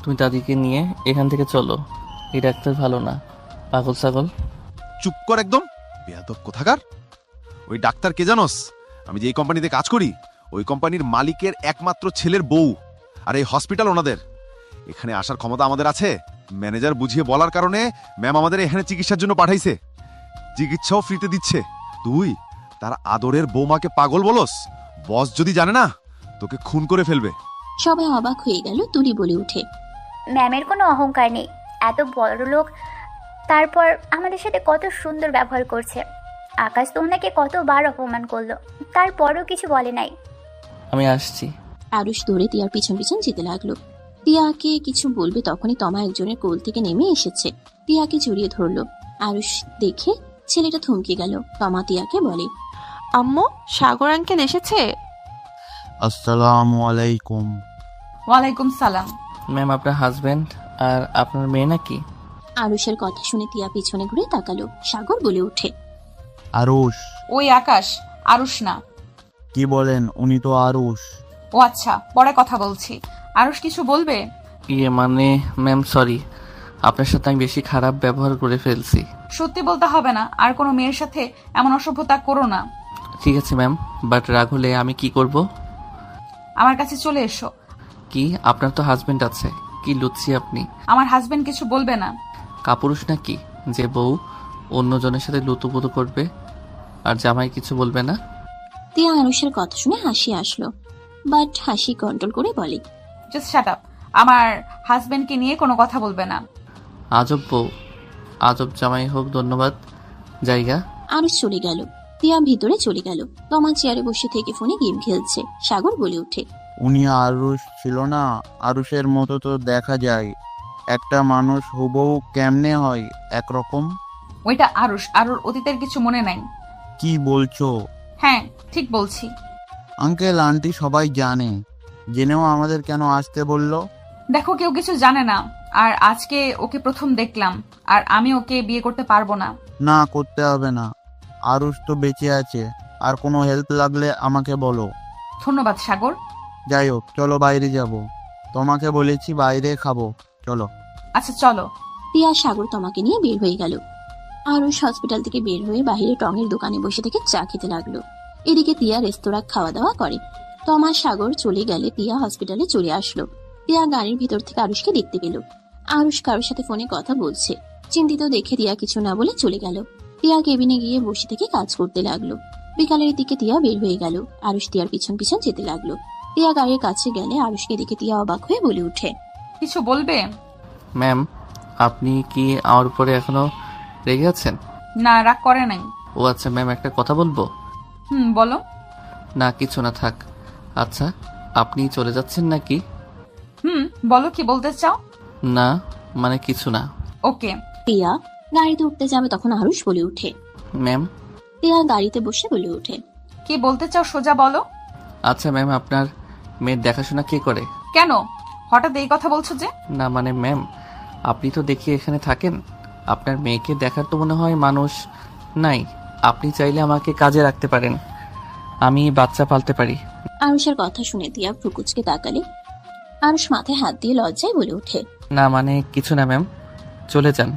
তুমি দাদিকে নিয়ে এখান থেকে চলো, এই ডাক্তার ভালো না, পাগল ছাগল।
চুপ কর একদম, বেয়াদব কোথাকার। ওই ডাক্তার কে জানোস? আমি যে এই কোম্পানিতে কাজ করি, ওই কোম্পানির মালিকের একমাত্র ছেলের বউ। আর এই হসপিটাল ওনাদের। এখানে আসার ক্ষমতা আমাদের আছে। ম্যানেজার বুঝিয়ে বলার কারণে ম্যাম আমাদের এখানে চিকিৎসার জন্য পাঠাইছে, চিকিৎসাও ফ্রিতে দিচ্ছে। তুই তার আদরের বৌমাকে পাগল বলস? বস যদি জানে না, তোকে খুন করে ফেলবে।
সবাই অবাক হয়ে গেল। তুলি বলে উঠে,
ম্যামের কোনো অহংকার নেই, এত বড় লোক, তারপর আমাদের সাথে কত সুন্দর ব্যবহার করছে। আকাশ তো ওনাকে কতবার অপমান করলো, তারপরও কিছু বলে নাই।
আমি আসছি।
আরুষ দৌড়ে তিয়ার পিছন পিছন যেতে লাগলো। তিয়াকে কিছু বলবে তখনই তমা একজনের কোল থেকে নেমে এসেছে। তিয়াকে জড়িয়ে ধরলো। আরুষ দেখে ছেলেটা থমকে গেল। তমা তিয়াকে বলে,
আম্মু, সাগর আঙ্কেল এসেছে।
আসসালামু আলাইকুম।
ওয়ালাইকুম সালাম।
ম্যাম আপনার হাজবেন্ড আর আপনার মেয়ে নাকি?
আরুষের কথা শুনে তিয়া পিছনে ঘুরে তাকালো। সাগর বলে ওঠে,
আরুষ।
ওই আকাশ, আরুষ না।
কি বলেন, উনি তো আরুষ।
ও আচ্ছা, পরে কথা বলছি। আরুষ কিছু বলবে?
ইয়ে মানে ম্যাম সরি, আপনার সাথে আমি বেশি খারাপ ব্যবহার করে ফেলছি।
সত্যি বলতে হবে না, আর কোনো মেয়ের সাথে এমন অসভ্যতা করো না।
ঠিক আছে ম্যাম, বাট রাগ হলে আমি কি করব?
আমার কাছে চলে এসো।
কি আপনার তো হাজবেন্ড আছে, কি লুচ্ছি আপনি?
আমার হাজবেন্ড কিছু বলবে না।
কাপুরুষ নাকি যে বউ অন্যজনের সাথে লুতুপুতু করবে আর জামাই কিছু বলবে না?
তিয়া আরুষের কথা শুনে হাসি আসলো, বাট হাসি কন্ট্রোল করে বলে,
জাস্ট শাট আপ। আমার হাজবেন্ডকে নিয়ে কোনো কথা বলবে না।
আজব বউ, আজব জামাই হোক, ধন্যবাদ, জায়গা।
আরুষ চলে গেল। তিয়া ভিতরে চলে গেল। তমা চেয়ারে বসে থেকে ফোনে গেম খেলছে। সাগর বলে ওঠে,
উনি আরুষ ছিল না? আরুষের মতো তো দেখা যায়। একটা মানুষ হুবহু কেমনে হয় একরকম?
ওইটা আরুষ, আরুর অতীতের কিছু মনে নাই।
কি বলছো?
হ্যাঁ ঠিক বলছি।
আঙ্কেল আন্টি সবাই জানে, জেনেও আমাদের কেন আসতে বললো?
দেখো কেউ কিছু জানে না, আর আজকে ওকে প্রথম দেখলাম, আর আমি ওকে বিয়ে করতে পারবো না।
না, করতে হবে না। আরুষ তো বেঁচে আছে। আর কোনো হেল্প লাগলে আমাকে বলো।
ধন্যবাদ সাগর।
যাই হোক, চলো বাইরে যাব। তোমাকে বলেছি বাইরে খাবো, চলো।
আচ্ছা চলো।
তিয়া সাগর তোমাকে নিয়ে বের হয়ে গেল। আরুষ হসপিটাল থেকে বের হয়ে বাইরে টঙের দোকানে বসে থেকে চা খেতে লাগলো। এদিকে তিয়া রেস্তোরাঁ খাওয়া দাওয়া করে। তমা সাগর চলে গেলে তিয়া হসপিটালে চলে আসলো। তিয়া গাড়ির ভিতর থেকে আরুষকে দেখতে পেল। আরুষ কারোর সাথে ফোনে কথা বলছে। চিন্তিত দেখে তিয়া কিছু না বলে চলে গেল। তিয়া কেবিনে গিয়ে বসে থেকে কাজ করতে লাগলো। বিকালের দিকে তিয়া বের হয়ে গেল। আরুষ তিয়ার পিছন পিছন যেতে লাগলো। তিয়া গাড়ির কাছে গেলে আরুষকে দেখে তিয়া অবাক হয়ে বলে উঠে,
কিছু বলবে?
ম্যাম, আপনি কি আমার উপরে এখনো রেগে আছেন?
না, রাগ করে নাই।
ও আচ্ছা ম্যাম, একটা কথা বলবো?
বলো।
না কিছু না, থাক। আচ্ছা, আপনি চলে যাচ্ছেন নাকি?
বলো, কি বলতে চাও?
না মানে কিছু না।
ওকে।
তিয়া গাড়িতে উঠতে যাবে তখন আরুষ বলে উঠে,
ম্যাম।
তিয়া গাড়িতে বসে বলে উঠে,
কি বলতে চাও সোজা বলো।
আচ্ছা ম্যাম, আপনার মেয়ের দেখাশোনা কে করে?
কেন হঠাৎ এই কথা বলছো যে?
না মানে ম্যাম, আপনি তো দেখি এখানে থাকেন, আপনার মেয়েকে দেখার তো মনে হয় মানুষ নাই। আপনি চাইলে আমাকে কাজে রাখতে পারেন, আমি বাচ্চা পালতে পারি।
আরুষের কথা শুনে তিয়া ফুকুচকে তাকালে। আরুষ মাথায় হাত দিয়ে লজ্জায় বলে ওঠে,
না মানে কিছু না ম্যাম, চলে যান।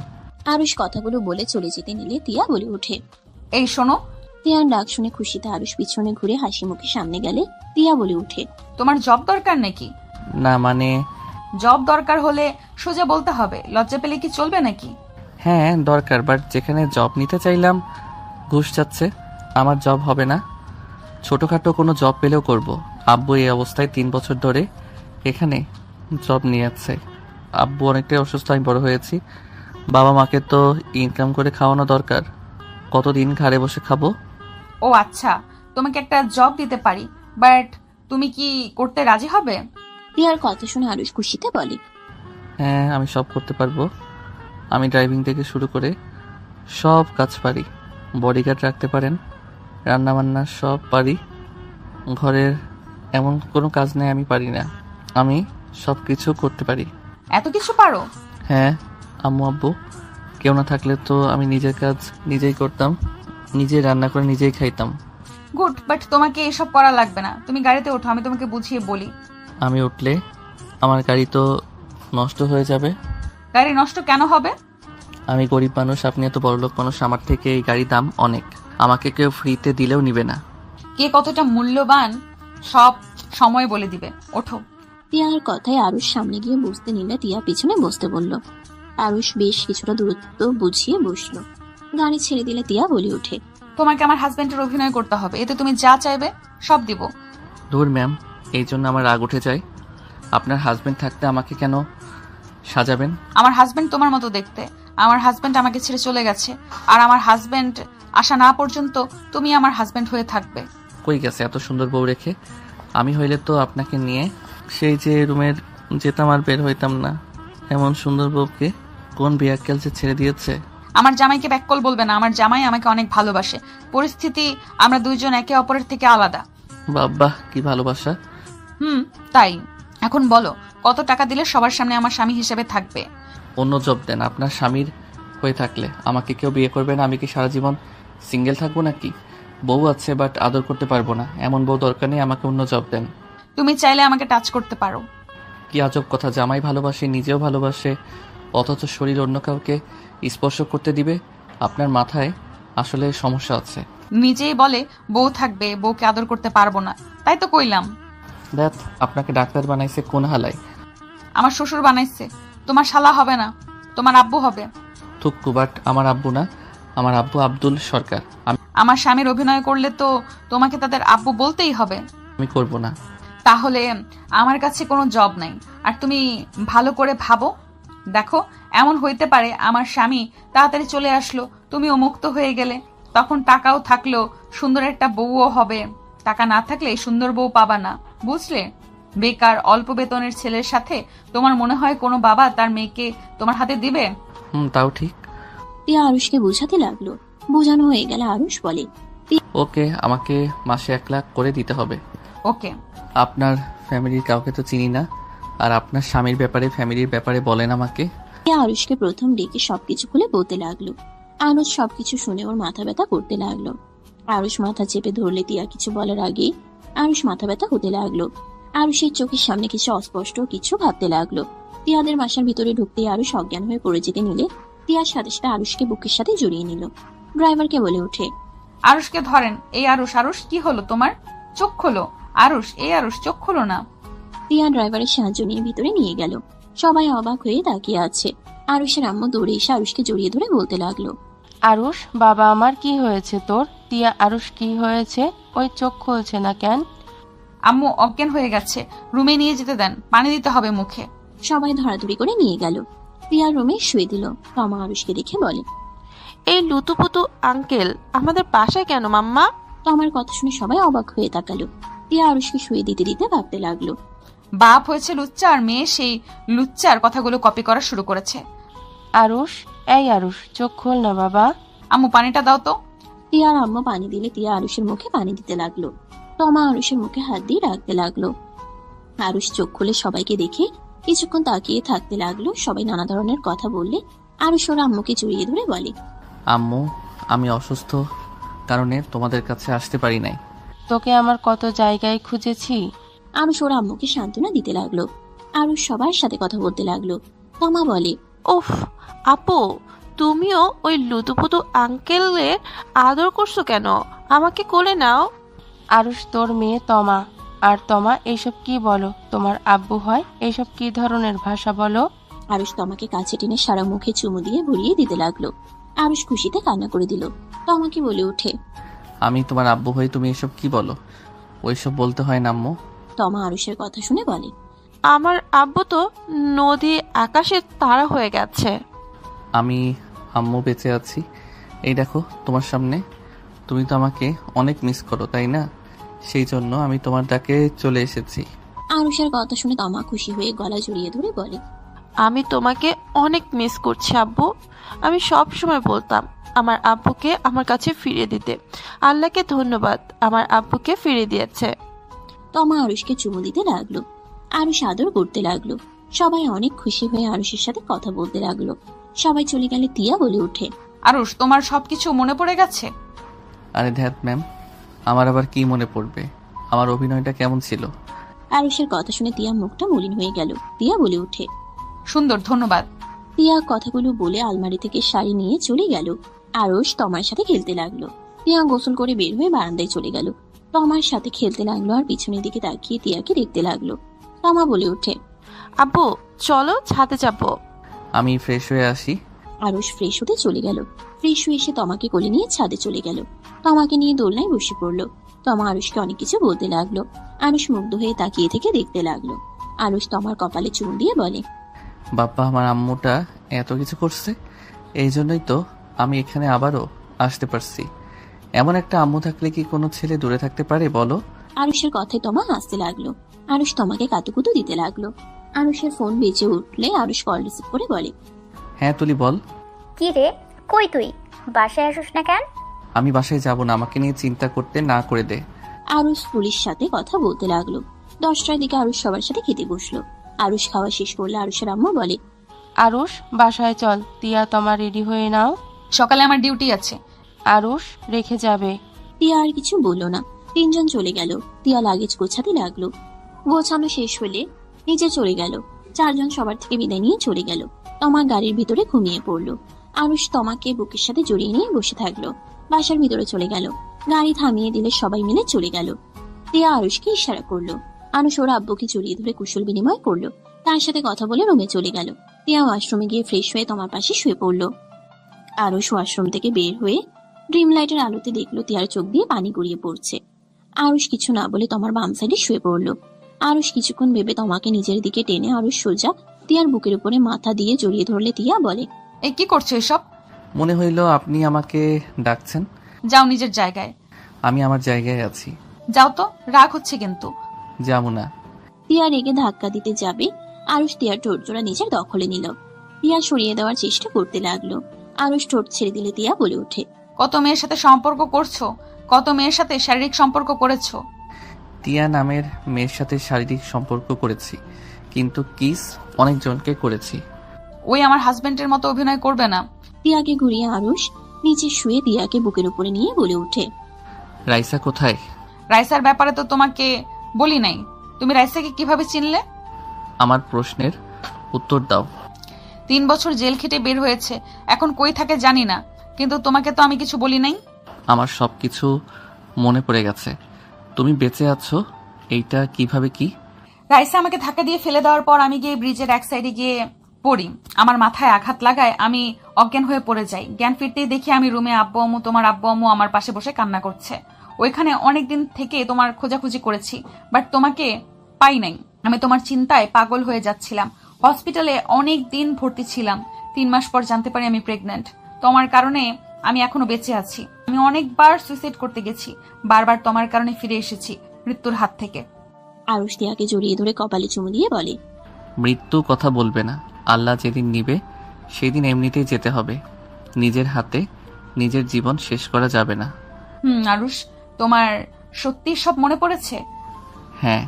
আরুষ কথাগুলো বলে চলে যেতে নিলে তিয়া বলে ওঠে,
এই শোনো।
তিয়ার ডাক শুনে খুশিতে আরুষ পিছনে ঘুরে হাসি মুখে সামনে গেলে তিয়া বলে ওঠে,
তোমার জব দরকার নাকি?
না মানে
জব দরকার হলে সোজা বলতে হবে, লজ্জা পেলে কি চলবে নাকি?
হ্যাঁ দরকার, বাট যেখানে জব নিতে চাইলাম ঘুষ যাচ্ছে, আমার জব হবে না। ছোটখাটো কোনো জব পেলেও করব। আব্বু এই অবস্থায় 3 বছর ধরে এখানে জব নিয়ে যাচ্ছে। আব্বু অনেকটাই অসুস্থ, আমি বড় হয়েছি, বাবা মাকে তো ইনকাম করে খাওয়ানো দরকার, কতদিন ঘরে বসে খাবো?
ও আচ্ছা, তোমাকে একটা জব দিতে পারি, বাট তুমি কি করতে রাজি হবে?
তিয়ার কথা শুনে আরুষ খুশিতে বলে,
হ্যাঁ আমি সব করতে পারবো। আমি ড্রাইভিং থেকে শুরু করে সব কাজ পারি, বডিগার্ড রাখতে পারেন, রান্না বান্না সব পারি, ঘরের এমন কোনো কাজ নেই আমি পারি না, আমি সব কিছু করতে পারি।
এত কিছু পারো?
হ্যাঁ, আম্মু আব্বু কেউ না থাকলে তো আমি নিজের কাজ নিজেই করতাম, নিজেই রান্না করে নিজেই খাইতাম।
গুড, বাট তোমাকে এসব করা লাগবে না, তুমি গাড়িতে ওঠো, আমি তোমাকে বুঝিয়ে বলি।
আমি উঠলে আমার গাড়ি তো নষ্ট হয়ে যাবে।
গাড়ি নষ্ট কেন হবে?
আমি গরিব মানুষ, আপনি এত বড়লোক মানুষ, আমার থেকে এই গাড়ির দাম অনেক, আমাকে কেউ ফ্রিতে দিলেও নিবে না।
কে কতটা মূল্যবান সব সময় বলে দিবে, ওঠো।
তিয়ার কথায় আরুষ সামনে গিয়ে বসতে নিলে তিয়া পিছনে বসতে বলল। আরুষ বেশ কিছুটা দূরত্ব বুঝিয়ে বসলো। গাড়ি ছেড়ে দিলে তিয়া বলে ওঠে,
তোমাকে আমার হাজবেন্ডের অভিনয় করতে হবে, এতে তুমি যা চাইবে সব দিব।
ধুর ম্যাম, এই জন্য আমার রাগ উঠে যায়। আপনার হাজবেন্ড থাকতে আমাকে কেন সাজাবেন?
আমার হাজবেন্ড তোমার মতো দেখতে, আমার হাজবেন্ড আমাকে ছেড়ে চলে গেছে, আর আমার হাজবেন্ড আসা না পর্যন্ত তুমি আমার হাজবেন্ড হয়ে থাকবে।
কই গেছে এত সুন্দর বউ রেখে? আমি হইলে তো আপনাকে নিয়ে সেই যে রুমের যেতাম আর বের হইতাম না। এমন সুন্দর বউকে কোন বিয়াক্কেল যে ছেড়ে দিয়েছে।
আমার জামাইকে ব্যাককল বলবে না, আমার জামাই আমাকে অনেক ভালোবাসে, পরিস্থিতি আমরা দুইজন একে অপরের থেকে আলাদা।
বাবা কি ভালোবাসা।
তাই এখন বলো, কত টাকা দিলে সবার সামনে আমার স্বামী হিসেবে থাকবে?
অন্য জব দেন, আপনার স্বামীর হয়ে থাকলে আমাকে কেউ বিয়ে করবে না, আমি কি সারা জীবন সিঙ্গেল থাকবো নাকি? বউ আছে বাট আদর করতে পারবো না, এমন বউ দরকার নেই, আমাকে অন্য জব দেন।
তুমি চাইলে আমাকে টাচ করতে পারো।
কি আজব কথা, জামাই ভালোবাসে, নিজেও ভালোবাসে, অথচ শরীর অন্য কাউকে স্পর্শ করতে দিবে? আপনার মাথায় আসলে সমস্যা আছে।
নিজেই বলে বউ থাকবে, বউকে আদর করতে পারবো না, তাই তো কইলাম।
দেখ, আপনাকে ডাক্তার বানাইছে কোন হালায়?
আমার শ্বশুর বানাইছে। তোমার শালা হবে না, তোমার আব্বু হবে।
থুক্কু, বাট আমার আব্বু না, আমার আব্বু আব্দুল সরকার।
আমার স্বামীর অভিনয় করলে তো তোমাকে তাদের আব্বু বলতেই হবে।
আমি করব না।
তাহলে আমার কাছে কোনো জব নাই, আর তুমি ভালো করে ভাবো, দেখো এমন হইতে পারে আমার স্বামী তাড়াতাড়ি চলে আসলো, তুমিও মুক্ত হয়ে গেলে, তখন টাকাও থাকলো, সুন্দর একটা বউও হবে। টাকা না থাকলে সুন্দর বউ পাবা না, বুঝলে? বেকার অল্প বেতনের ছেলের সাথে তোমার মনে হয় কোনো বাবা তার মেয়েকে তোমার হাতে দিবে?
তাও ঠিক।
তিয়া আরুষকে বোঝাতে লাগলো। বোঝানো হয়ে গেলে আরুষ বলে,
ওকে, আমাকে মাসে 1 লাখ করে দিতে হবে।
ওকে।
আপনার ফ্যামিলির কাউকে তো চিনি না, আর আপনার স্বামীর ব্যাপারে, ফ্যামিলির ব্যাপারে বলেন আমাকে।
তিয়া আরুষকে প্রথম ডেকে সবকিছু খুলে বলতে লাগলো। আরুষ সবকিছু শুনে ওর মাথা ব্যথা করতে লাগলো। আরুষ মাথা চেপে ধরলে তিয়া কিছু বলার আগে আরুষ মাথা ব্যথা হতে লাগলো। আরুষের চোখের সামনে কিছু অস্পষ্ট কিছু ভাবতে লাগলো। তিয়াদের বাসার ভিতরে ঢুকতেই আরুষ অজ্ঞান হয়ে পড়ে যেতে নিলে তিয়ার সাথে সাথে আরুষকে বুকের সাথে জড়িয়ে নিল। ড্রাইভারকে বলে ওঠে,
আরুষকে ধরেন। এই আরুষ, আরুষ কি হলো তোমার? চোখ খোলো আরুষ, এই আরুষ চোখ খোলো না।
তিয়া ড্রাইভারের সাহায্য নিয়ে ভিতরে নিয়ে গেল। সবাই অবাক হয়ে তাকিয়ে আছে। আরুষের আম্মু দৌড়ে এসে আরুষকে জড়িয়ে ধরে বলতে লাগলো,
আরুষ বাবা আমার, কি হয়েছে তোর? তিয়া, আরুষ কি হয়েছে? ওই চোখ খুলছে না কেন?
আম্মু অজ্ঞান হয়ে গেছে, রুমে নিয়ে যেতে দেন, পানি দিতে হবে মুখে।
সবাই ধরাধরি করে নিয়ে গেল। তিয়ার রুমে শুয়ে দিল। তমা আরুষকে দেখে বলে,
এই লুতুপুতু আঙ্কেল আমাদের বাসায় কেন মাম্মা?
তমার কথা শুনে সবাই অবাক হয়ে তাকালো। তিয়া আরুষকে শুয়ে দিতে দিতে ভাবতে লাগলো,
বাপ হয়েছে লুচ্চা আর মেয়ে সেই লুচ্চার কথাগুলো কপি করা শুরু করেছে।
আরুষ, এই আরুষ চোখ খোল না বাবা।
আম্মু পানিটা দাও তো।
তিয়ার আম্মু পানি দিলে তিয়া আরুষের মুখে পানি দিতে লাগলো। তমা আরুষের মুখে হাত দিয়ে রাখতে লাগলো। আরুষ চোখ খুলে সবাইকে দেখে কিছুক্ষণ তাকিয়ে থাকতে লাগলো। সবাই নানা ধরনের কথা বললে আরুষ ওর আম্মুকে জড়িয়ে ধরে বলে,
আম্মু, আমি অসুস্থ কারণে তোমাদের কাছে আসতে পারি নাই।
তোকে আমার কত জায়গায় খুঁজেছি।
আরুষ ওর আম্মুকে সান্ত্বনা দিতে লাগলো। আরুষ সবার সাথে কথা বলতে লাগলো। তমা বলে,
উফ আপু, তুমিও ওই লুতুপুতু আঙ্কেলের আদর করছো কেন? আমাকে কোলে নাও।
আরুষ তোর মেয়ে তমা। আর তমা, এইসব কি বলো? তোমার আব্বু হয়? এইসব কি ধরনের ভাষা বলো?
আরুষ তমাকে কাছে টেনে সারা মুখে চুমু দিয়ে ভরিয়ে দিতে লাগলো। আরুষ খুশিতে কান্না করে দিল। তমাকে বলে ওঠে,
আমি তোমার আব্বু হই, তুমি এসব কি বলো? ওইসব বলতে হয় না আম্মু।
তমা আরুষের কথা শুনে বলে,
আমার আব্বু তো নদী আকাশের তারা হয়ে গেছে।
আমি আম্মু বেঁচে আছি, এই দেখো তোমার সামনে। তুমি তো আমাকে অনেক মিস করো, তাই না? সেই জন্য আমি তোমার ডাকে চলে এসেছি।
আরুষের কথা শুনে তমা খুশি হয়ে গলা জড়িয়ে ধরে বলে,
আমি তোমাকে অনেক মিস করছি আব্বু। আমি সব সময় বলতাম আমার আব্বুকে আমার কাছে ফিরিয়ে দিতে। আল্লাহকে ধন্যবাদ, আমার আব্বুকে ফিরিয়ে দিয়েছে।
তমা আরুষকে চুমু দিতে লাগলো। আরুষ আদর করতে লাগলো। সবাই অনেক খুশি হয়ে আরুষের সাথে কথা বলতে লাগলো। সবাই চলে গেলে তিয়া বলে ওঠে,
আরুষ তোমার সবকিছু মনে পড়ে গেছে?
আরে ধ্যাত ম্যাম, আমার আবার কি মনে পড়বে? আমার অভিনয়টা কেমন ছিল?
আরুষের কথা শুনে তিয়া মুখটা মলিন হয়ে গেল। তিয়া বলে ওঠে,
সুন্দর, ধন্যবাদ।
তিয়া কথাগুলো বলে আলমারি থেকে শাড়ি নিয়ে চলে গেল। আরুষ তমার সাথে খেলতে লাগলো। তিয়া গোসল করে বের হয়ে বারান্দায় চলে গেল। তমার সাথে খেলতে লাগলো আর পিছনের দিকে তাকিয়ে তিয়াকে দেখতে লাগলো। তমা বলে ওঠে,
আব্বু চলো ছাদে যাবো।
আমি ফ্রেশ হয়ে আসি।
আরুষ ফ্রেশ হতে চলে গেল। ফ্রেশ হয়ে এসে তমাকে কোলে নিয়ে ছাদে চলে গেল। তমাকে নিয়ে দোলনায় বসে পড়লো। তমা আরুষকে অনেক কিছু বলতে লাগলো। আরুষ মুগ্ধ হয়ে তাকিয়ে থেকে দেখতে লাগলো। আরুষ তমার কপালে চুমু দিয়ে বলে,
বাপ্পা, আমার আম্মুটা এত কিছু করছে, এই জন্যই তো আমি এখানে আবারও আসতে পারছি। এমন একটা আম্মু থাকলে কি কোনো ছেলে দূরে থাকতে পারে বলো?
আরুষের কথায় তমা হাসতে লাগলো। আরুষ তমাকে কাতুকুতু দিতে লাগলো। আরুষের ফোন বেজে উঠলে আরুষ কল রিসিভ করে বলে,
হ্যাঁ তুলি বল।
কি রে, কই তুই? বাসায় আসিস না কেন?
আমি বাসায় যাব না, আমাকে নিয়ে চিন্তা করতে না করে দে।
আরুষ তুলির সাথে কথা বলতে লাগলো। 10টার দিকে আরুষ সবার সাথে খেতে বসলো। আরুষ খাওয়া শেষ করলে আরুষের আম্মু বলে,
আরুষ বাসায় চল, তিয়া তমা রেডি হয়ে নাও,
সকালে আমার ডিউটি আছে।
আরুষ রেখে যাবে।
তিয়া আর কিছু বললো না। তিনজন চলে গেল। তিয়া লাগেজ গোছাতে লাগলো। গোছানো শেষ হলে নিচে চলে গেল। 4 জন সবার থেকে বিদায় নিয়ে চলে গেল। তমা গাড়ির ভিতরে ঘুমিয়ে পড়লো। আরুষ তমাকে বুকের সাথে জড়িয়ে নিয়ে বসে থাকলো। বাসার ভিতরে চলে গেল। গাড়ি থামিয়ে দিলে সবাই মিলে চলে গেল। তিয়া আরুষকে ইশারা করলো। আরুষ ওর আব্বুকে জড়িয়ে ধরে কুশল বিনিময় করলো। তার সাথে কথা বলে রুমে চলে গেল। তিয়া ওয়াশরুমে গিয়ে ফ্রেশ হয়ে তোমার পাশে শুয়ে পড়লো। আরুষ ওয়াশরুম থেকে বের হয়ে ড্রিম লাইটের আলোতে দেখলো তিয়ার চোখ দিয়ে পানি গড়িয়ে পড়ছে। আরুষ কিছু না বলে তোমার বাম সাইডে শুয়ে পড়লো। আরুষ কিছুক্ষণ ভেবে তোমাকে নিজের দিকে টেনে আরুষ সোজা তিয়ার বুকের উপরে মাথা দিয়ে জড়িয়ে ধরলে তিয়া বলে,
এই কি করছো এসব?
মনে হইল আপনি আমাকে ডাকছেন।
যাও নিজের জায়গায়।
আমি আমার জায়গায় আছি।
যাও তো, রাগ হচ্ছে কিন্তু।
যাবো না।
তিয়া রেগে ধাক্কা দিতে যাবে। আরুষ তিয়ার ঠোঁট জোড়া নিজের দখলে নিল। তিয়া সরিয়ে দেওয়ার চেষ্টা করতে লাগলো। আরুষ ঠোঁট ছেড়ে দিলে তিয়া বলে ওঠে,
কত মেয়ের সাথে সম্পর্ক করছো, কত মেয়ের সাথে শারীরিক সম্পর্ক করেছো?
টিয়া নামের মেয়ের সাথে শারীরিক সম্পর্ক করেছি, কিন্তু কিস অনেকজনকে করেছি।
ওই আমার হাজবেন্ডের মতো অভিনয় করবে না।
তিয়াকে ঘুরিয়ে আরুষ নিচে শুয়ে তিয়াকে বুকের উপরে নিয়ে বলে ওঠে,
রাইসা কোথায়?
রাইসার ব্যাপারে তো তোমাকে বলি নাই। তুমি রাইসাকে কিভাবে চিনলে?
আমার প্রশ্নের উত্তর দাও।
3 বছর জেল খেটে বের হয়েছে, এখন কই থাকে জানি না, কিন্তু তোমাকে তো আমি কিছু বলি নাই।
আমার সবকিছু মনে পড়ে গেছে। তুমি বেঁচে আছো এইটা কিভাবে কি?
রাইসা আমাকে ধাক্কা দিয়ে ফেলে দেওয়ার পর আমি গিয়ে ব্রিজের এক সাইডে গিয়ে পড়ি। আমার মাথায় আঘাত লাগায় আমি অজ্ঞান হয়ে পড়ে যাই। জ্ঞান ফিরতেই দেখি আমি রুমে তোমার আব্বু আম্মু আমার পাশে বসে কান্না করছে। ওইখানে অনেকদিন থেকে তোমার খোঁজাখুঁজি করেছি, বাট তোমাকে পাই নাই। আমি তোমার চিন্তায় পাগল হয়ে যাচ্ছিলাম। হসপিটালে অনেক দিন ভর্তি ছিলাম। 3 মাস পর জানতে পারি আমি প্রেগন্যান্ট। তোমার কারণে আমি এখনো বেঁচে আছি। আমি অনেকবার সুইসাইড করতে গেছি, বারবার তোমার কারণে ফিরে এসেছি মৃত্যুর হাত থেকে।
আরুষ তিয়াকে জড়িয়ে ধরে কপালে চুমু দিয়ে বলে,
মৃত্যু কথা বলবে না। আল্লাহ যেদিন নিবে সেদিন এমনিতেই যেতে হবে। নিজের হাতে নিজের জীবন শেষ করা যাবে না।
আরুষ, তোমার সত্যি সব মনে পড়েছে?
হ্যাঁ।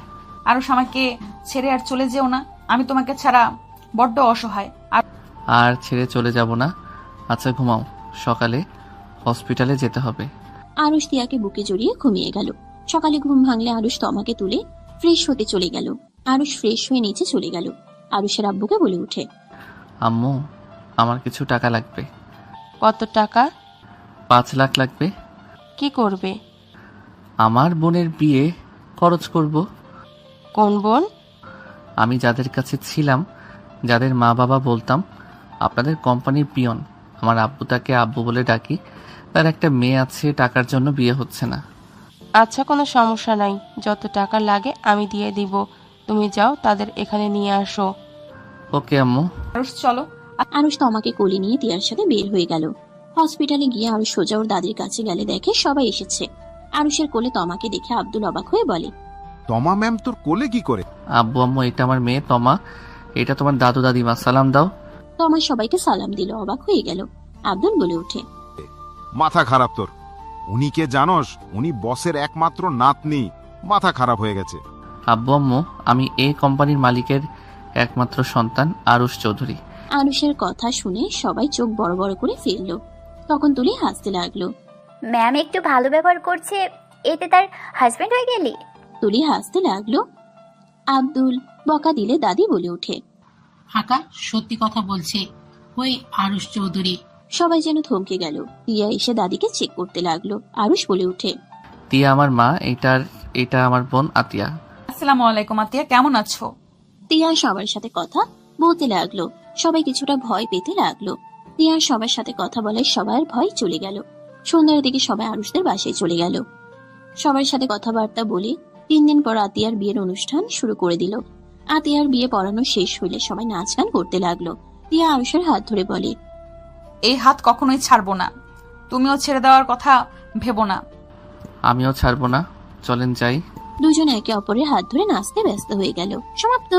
আরুষ, আমাকে ছেড়ে আর চলে যেও না। আমি তোমাকে ছাড়া বড্ড অসহায়।
আর ছেড়ে চলে যাব না। আচ্ছা ঘুমাও, সকালে হসপিটালে যেতে হবে।
আরুষ তিয়াকে বুকে জড়িয়ে ঘুমিয়ে গেল। সকালে ঘুম ভাঙলে আরুষ তমাকে তুলে ফ্রেশ হতে চলে গেল। আরুষ ফ্রেশ হয়ে নিচে চলে গেল। আরুষের আব্বুকে বলে উঠে,
আম্মু, আমার কিছু টাকা লাগবে।
কত টাকা?
5 লাখ লাগবে।
কি করবে?
আমার বোনের বিয়ে খরচ করব।
কোন বোন?
আমি যাদের কাছে ছিলাম, যাদের মা বাবা বলতাম আপনাদের কোম্পানির পিয়ন। আমার আব্বু তাকে আব্বু বলে ডাকি। তার একটা মেয়ে আছে, টাকার জন্য বিয়ে হচ্ছে না।
আচ্ছা, কোনো সমস্যা নাই, যত টাকা লাগে আমি দিয়ে দিব। তুমি যাও, তাদের এখানে নিয়ে আসো।
ওকে আম্মু।
আরুষ চলো।
আরুষ তমাকে কোলে নিয়ে তিয়ার সাথে বের হয়ে গেল। হসপিটালে গিয়ে আরুষ সোজা ওর দাদির কাছে গেলে দেখে সবাই এসেছে। আরুষের কোলে তমাকে দেখে আব্দুল অবাক হয়ে বলে,
তমা ম্যাম তোর কোলে কি করে?
আব্বু আম্মু, এটা আমার মেয়ে তমা, এটা তোমার দাদু দাদিমা, সালাম দাও।
তমা সবাইকে সালাম দিল। অবাক হয়ে গেল। আব্দুল বলে ওঠে,
মাথা খারাপ তোর? উনি কে জানোস? উনি বসের একমাত্র নাতনি। মাথা খারাপ হয়ে গেছে।
আব্বু আম্মু, আমি এই কোম্পানির মালিকের একমাত্র সন্তান আরুষ চৌধুরী।
আরুষের কথা শুনে সবাই চোখ বড় বড় করে ফেলল। তখন তুলি হাসতে লাগলো।
ম্যাম একটু ভালো ব্যবহার করছে, এতে তার হাজবেন্ড হয়ে গেলি?
তুলি হাসতে লাগলো। আব্দুল বকা দিলে দাদি বলে ওঠে,
আকাশ সত্যি কথা বলছে, ওই আরুষ চৌধুরী।
সবাই যেন থমকে গেল। তিয়া এসে দাদিকে চেক করতে লাগলো। আরুষ বলে ওঠে,
তিয়া আমার মা, এটা আমার বোন আতিয়া।
আসসালামু আলাইকুম আতিয়া, কেমন আছো?
তিয়া সবার সাথে কথা বলতে লাগলো। সবাই কিছুটা ভয় পেতে লাগলো। তিয়া সবার সাথে কথা বলায় সবার ভয় চলে গেল। সন্ধ্যার দিকে সবাই আরুষদের বাসায় চলে গেল। সবার সাথে কথাবার্তা বলে 3 দিন পর আতিয়ার বিয়ের অনুষ্ঠান শুরু করে দিল। আতিয়ার বিয়ে পড়ানো শেষ হইলে সবাই নাচ গান করতে লাগলো। তিয়া আরুষের হাত ধরে বলে,
এই হাত কখনোই ছাড়বো না। তুমিও ছেড়ে দেওয়ার কথা ভেবো না।
আমিও ছাড়বো না, চলেন যাই।
দুজন একে অপরের হাত ধরে নাচতে ব্যস্ত হয়ে গেল। সমাপ্ত।